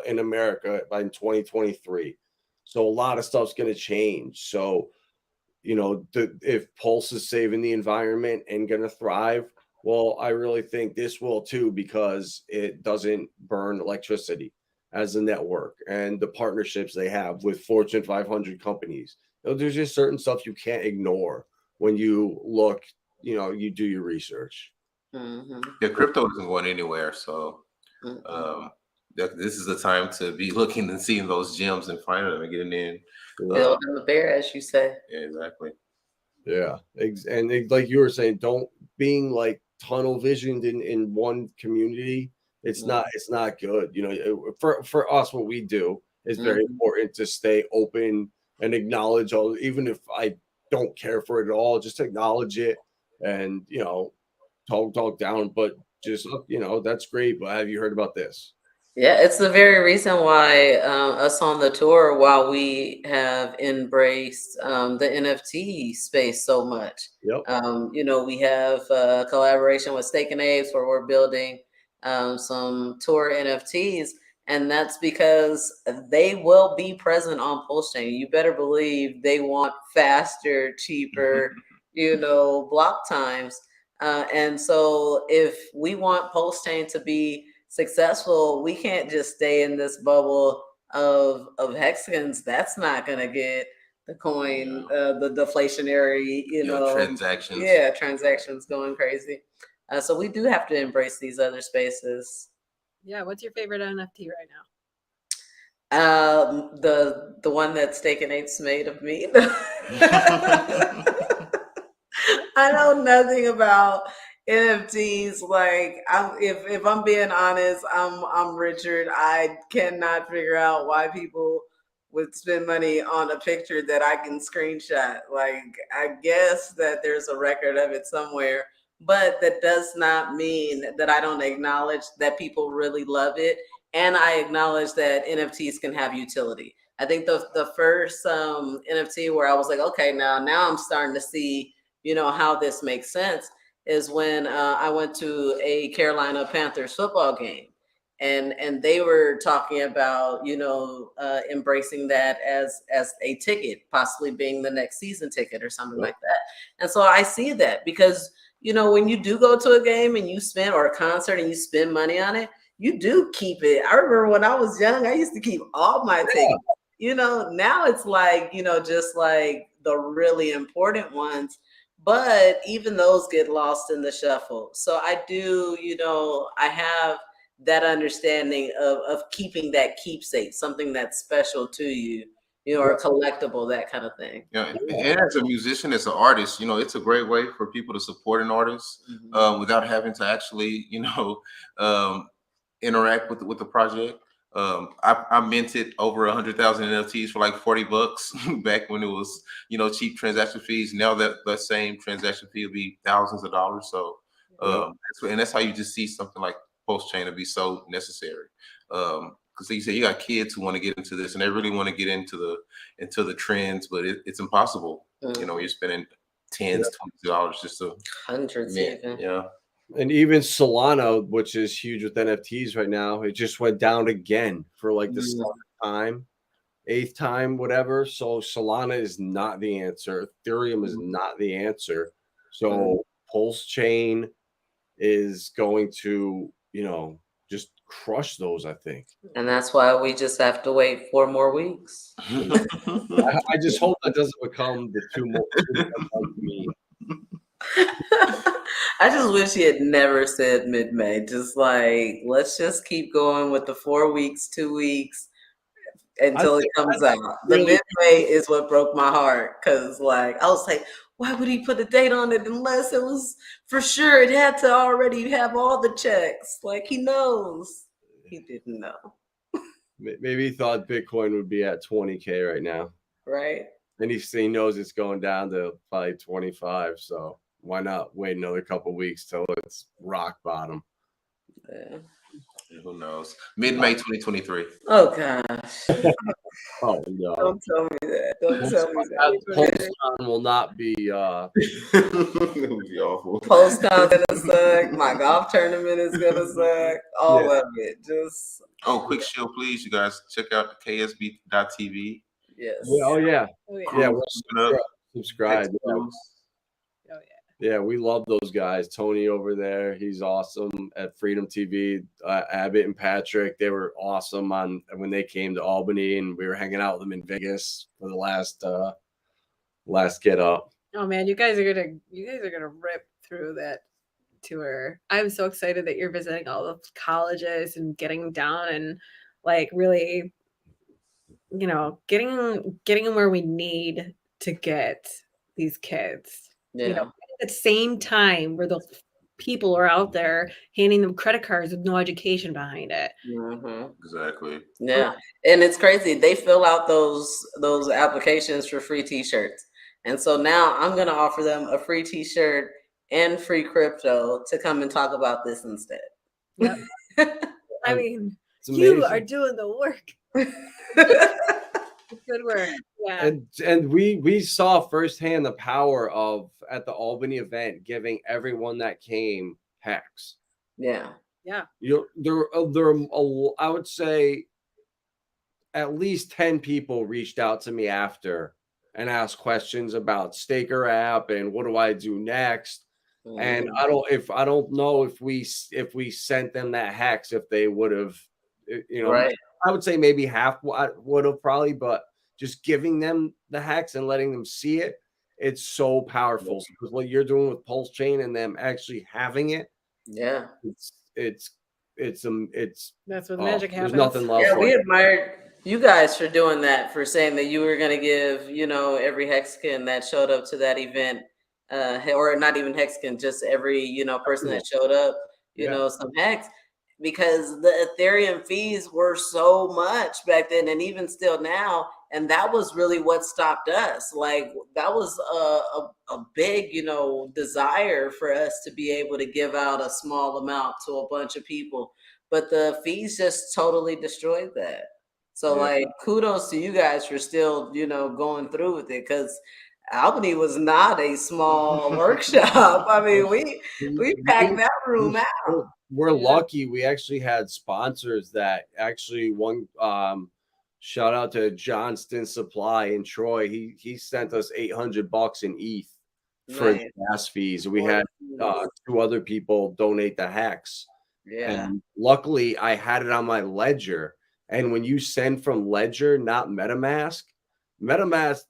Speaker 3: in America by 2023. So a lot of stuff's going to change. So if Pulse is saving the environment and going to thrive, well, I really think this will too, because it doesn't burn electricity as a network, and the partnerships they have with Fortune 500 companies. There's just certain stuff you can't ignore when you look, you do your research.
Speaker 2: Mm-hmm.
Speaker 1: Yeah, crypto isn't going anywhere. So this is the time to be looking and seeing those gems and finding them and getting in.
Speaker 2: Building the bear, as you say.
Speaker 1: Yeah, exactly.
Speaker 3: Yeah. And like you were saying, don't being like tunnel visioned in one community. It's not good. For us, what we do is very important to stay open and acknowledge all, even if I don't care for it at all, just acknowledge it and, talk down, but just, that's great. But have you heard about this?
Speaker 2: Yeah, it's the very reason why us on the tour, while we have embraced the NFT space so much.
Speaker 3: Yep.
Speaker 2: We have a collaboration with Steak and Apes where we're building some tour NFTs, and that's because they will be present on Pulse Chain. You better believe they want faster, cheaper, block times. And so if we want Pulse Chain to be successful, we can't just stay in this bubble of hexagons. That's not going to get the coin, the deflationary,
Speaker 1: transactions.
Speaker 2: Yeah, transactions going crazy. So we do have to embrace these other spaces.
Speaker 4: Yeah, what's your favorite NFT right now?
Speaker 2: The one that Steak and Apes made of me. I know nothing about NFTs. Like, if I'm being honest, I'm Richard. I cannot figure out why people would spend money on a picture that I can screenshot. Like, I guess that there's a record of it somewhere, but that does not mean that I don't acknowledge that people really love it, and I acknowledge that NFTs can have utility. I think the first NFT where I was like, okay, now I'm starting to see how this makes sense is when I went to a Carolina Panthers football game, and they were talking about embracing that as a ticket, possibly being the next season ticket or something like that. And so I see that because when you do go to a game and you spend, or a concert and you spend money on it, you do keep it. I remember when I was young, I used to keep all my tickets. Now it's like just like the really important ones, but even those get lost in the shuffle. So I do, I have that understanding of keeping that keepsake, something that's special to you, or a collectible, that kind of thing.
Speaker 1: Yeah, and as a musician, as an artist, it's a great way for people to support an artist without having to actually, interact with the project. I minted over 100,000 NFTs for like $40 back when it was, cheap transaction fees. Now that same transaction fee will be thousands of dollars. So, and that's how you just see something like Post Chain to be so necessary. Because you say you got kids who want to get into this and they really want to get into the trends, but it's impossible. You're spending tens, $20 just to
Speaker 2: hundreds, even.
Speaker 1: Yeah.
Speaker 3: And even Solana, which is huge with NFTs right now, it just went down again for like the eighth time, whatever. So Solana is not the answer. Ethereum is not the answer. So Pulse Chain is going to, just crush those, I think.
Speaker 2: And that's why we just have to wait 4 more weeks.
Speaker 3: I just hope that doesn't become the 2 more me.
Speaker 2: I just wish he had never said mid-May. Just like, let's just keep going with the 4 weeks, 2 weeks until it comes out. The mid-May is what broke my heart, because like I was like, why would he put a date on it unless it was for sure? It had to already have all the checks. Like, he knows. He didn't know.
Speaker 3: Maybe he thought Bitcoin would be at 20K right now.
Speaker 2: Right.
Speaker 3: And he knows it's going down to probably 25. So why not wait another couple weeks till it's rock bottom?
Speaker 2: Yeah.
Speaker 1: Who knows? Mid-May 2023.
Speaker 2: Oh gosh.
Speaker 3: Oh no!
Speaker 2: Don't tell me that. Don't tell me that.
Speaker 3: PulseCon will not be.
Speaker 1: It would be awful.
Speaker 2: PulseCon's gonna suck. My golf tournament is gonna suck. All of it. Just.
Speaker 1: Oh, quick shield, please, you guys check out ksb.tv.
Speaker 2: Yes.
Speaker 3: Oh yeah. Yeah.
Speaker 1: We're
Speaker 3: subscribe.
Speaker 4: Oh yeah.
Speaker 3: Yeah, we love those guys. Tony over there, he's awesome at Freedom TV. Abbott and Patrick, they were awesome when they came to Albany, and we were hanging out with them in Vegas for the last get up.
Speaker 4: Oh man, you guys are gonna rip through that tour. I'm so excited that you're visiting all the colleges and getting down and like really, getting where we need to get these kids.
Speaker 2: Yeah.
Speaker 4: At the same time where the people are out there handing them credit cards with no education behind it.
Speaker 2: Mm-hmm.
Speaker 1: Exactly.
Speaker 2: Yeah. And it's crazy. They fill out those applications for free t-shirts. And so now I'm going to offer them a free t-shirt and free crypto to come and talk about this instead.
Speaker 4: Yep. I mean, you are doing the work. Good work. Yeah.
Speaker 3: And we saw firsthand the power of, at the Albany event, giving everyone that came hacks.
Speaker 2: Yeah.
Speaker 4: Yeah.
Speaker 3: I would say at least 10 people reached out to me after and asked questions about Staker app and what do I do next. Mm-hmm. And I don't know if we sent them that hacks, if they would have,
Speaker 2: right.
Speaker 3: I would say maybe half would have probably, but just giving them the hex and letting them see it, it's so powerful. Because what you're doing with Pulse Chain and them actually having it,
Speaker 2: Yeah.
Speaker 3: it's
Speaker 4: That's where the magic
Speaker 3: there's
Speaker 4: happens.
Speaker 3: nothing love
Speaker 2: Yeah,
Speaker 3: for
Speaker 2: we
Speaker 3: it.
Speaker 2: admired you guys for doing that, for saying that you were going to give, every HEXican that showed up to that event, or not even HEXican, just every, person that showed up,
Speaker 3: Yeah.
Speaker 2: some hex, because the Ethereum fees were so much back then, and even still now. And that was really what stopped us. Like, that was a big, desire for us to be able to give out a small amount to a bunch of people. But the fees just totally destroyed that. So
Speaker 3: Yeah.
Speaker 2: like, kudos to you guys for still, going through with it, because Albany was not a small workshop. I mean, we packed that room out.
Speaker 3: We're lucky. We actually had sponsors that actually shout out to Johnston Supply in Troy. He sent us $800 in ETH for
Speaker 2: Nice.
Speaker 3: gas fees. We had 2 other people donate the hex.
Speaker 2: Yeah.
Speaker 3: And luckily I had it on my ledger. And when you send from ledger, not MetaMask,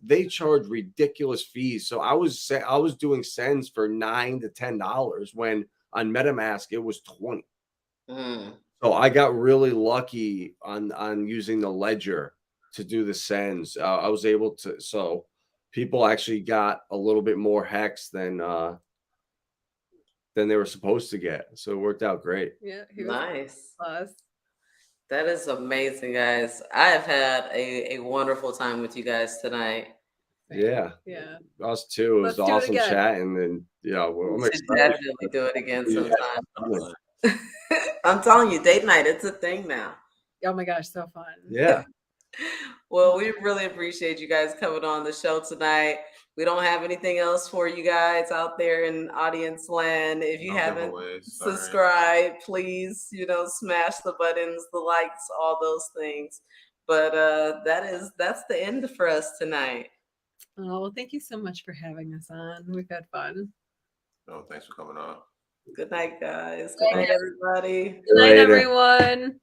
Speaker 3: they charge ridiculous fees. So I was doing sends for $9 to $10 when on MetaMask it was 20. So I got really lucky on using the ledger to do the sends. I was able to, so people actually got a little bit more hex than they were supposed to get. So it worked out great.
Speaker 4: Yeah.
Speaker 2: Nice.
Speaker 4: Plus.
Speaker 2: That is amazing, guys. I have had a wonderful time with you guys tonight.
Speaker 3: Yeah.
Speaker 4: Yeah.
Speaker 3: Us too. It was
Speaker 4: Let's do it
Speaker 3: awesome
Speaker 4: again.
Speaker 3: chatting, and I'm
Speaker 2: We should
Speaker 3: excited.
Speaker 2: definitely do it again
Speaker 3: Yeah.
Speaker 2: sometime. I'm telling you, date night, it's a thing now.
Speaker 4: Oh my gosh, so fun.
Speaker 3: Yeah.
Speaker 2: Well, we really appreciate you guys coming on the show tonight. We don't have anything else for you guys out there in audience land. If you haven't subscribed, please, smash the buttons, the likes, all those things. But that's the end for us tonight.
Speaker 4: Oh, well, thank you so much for having us on. We've had fun.
Speaker 1: No, thanks for coming on.
Speaker 2: Good night, guys. Good night, everybody.
Speaker 4: Good night, everyone.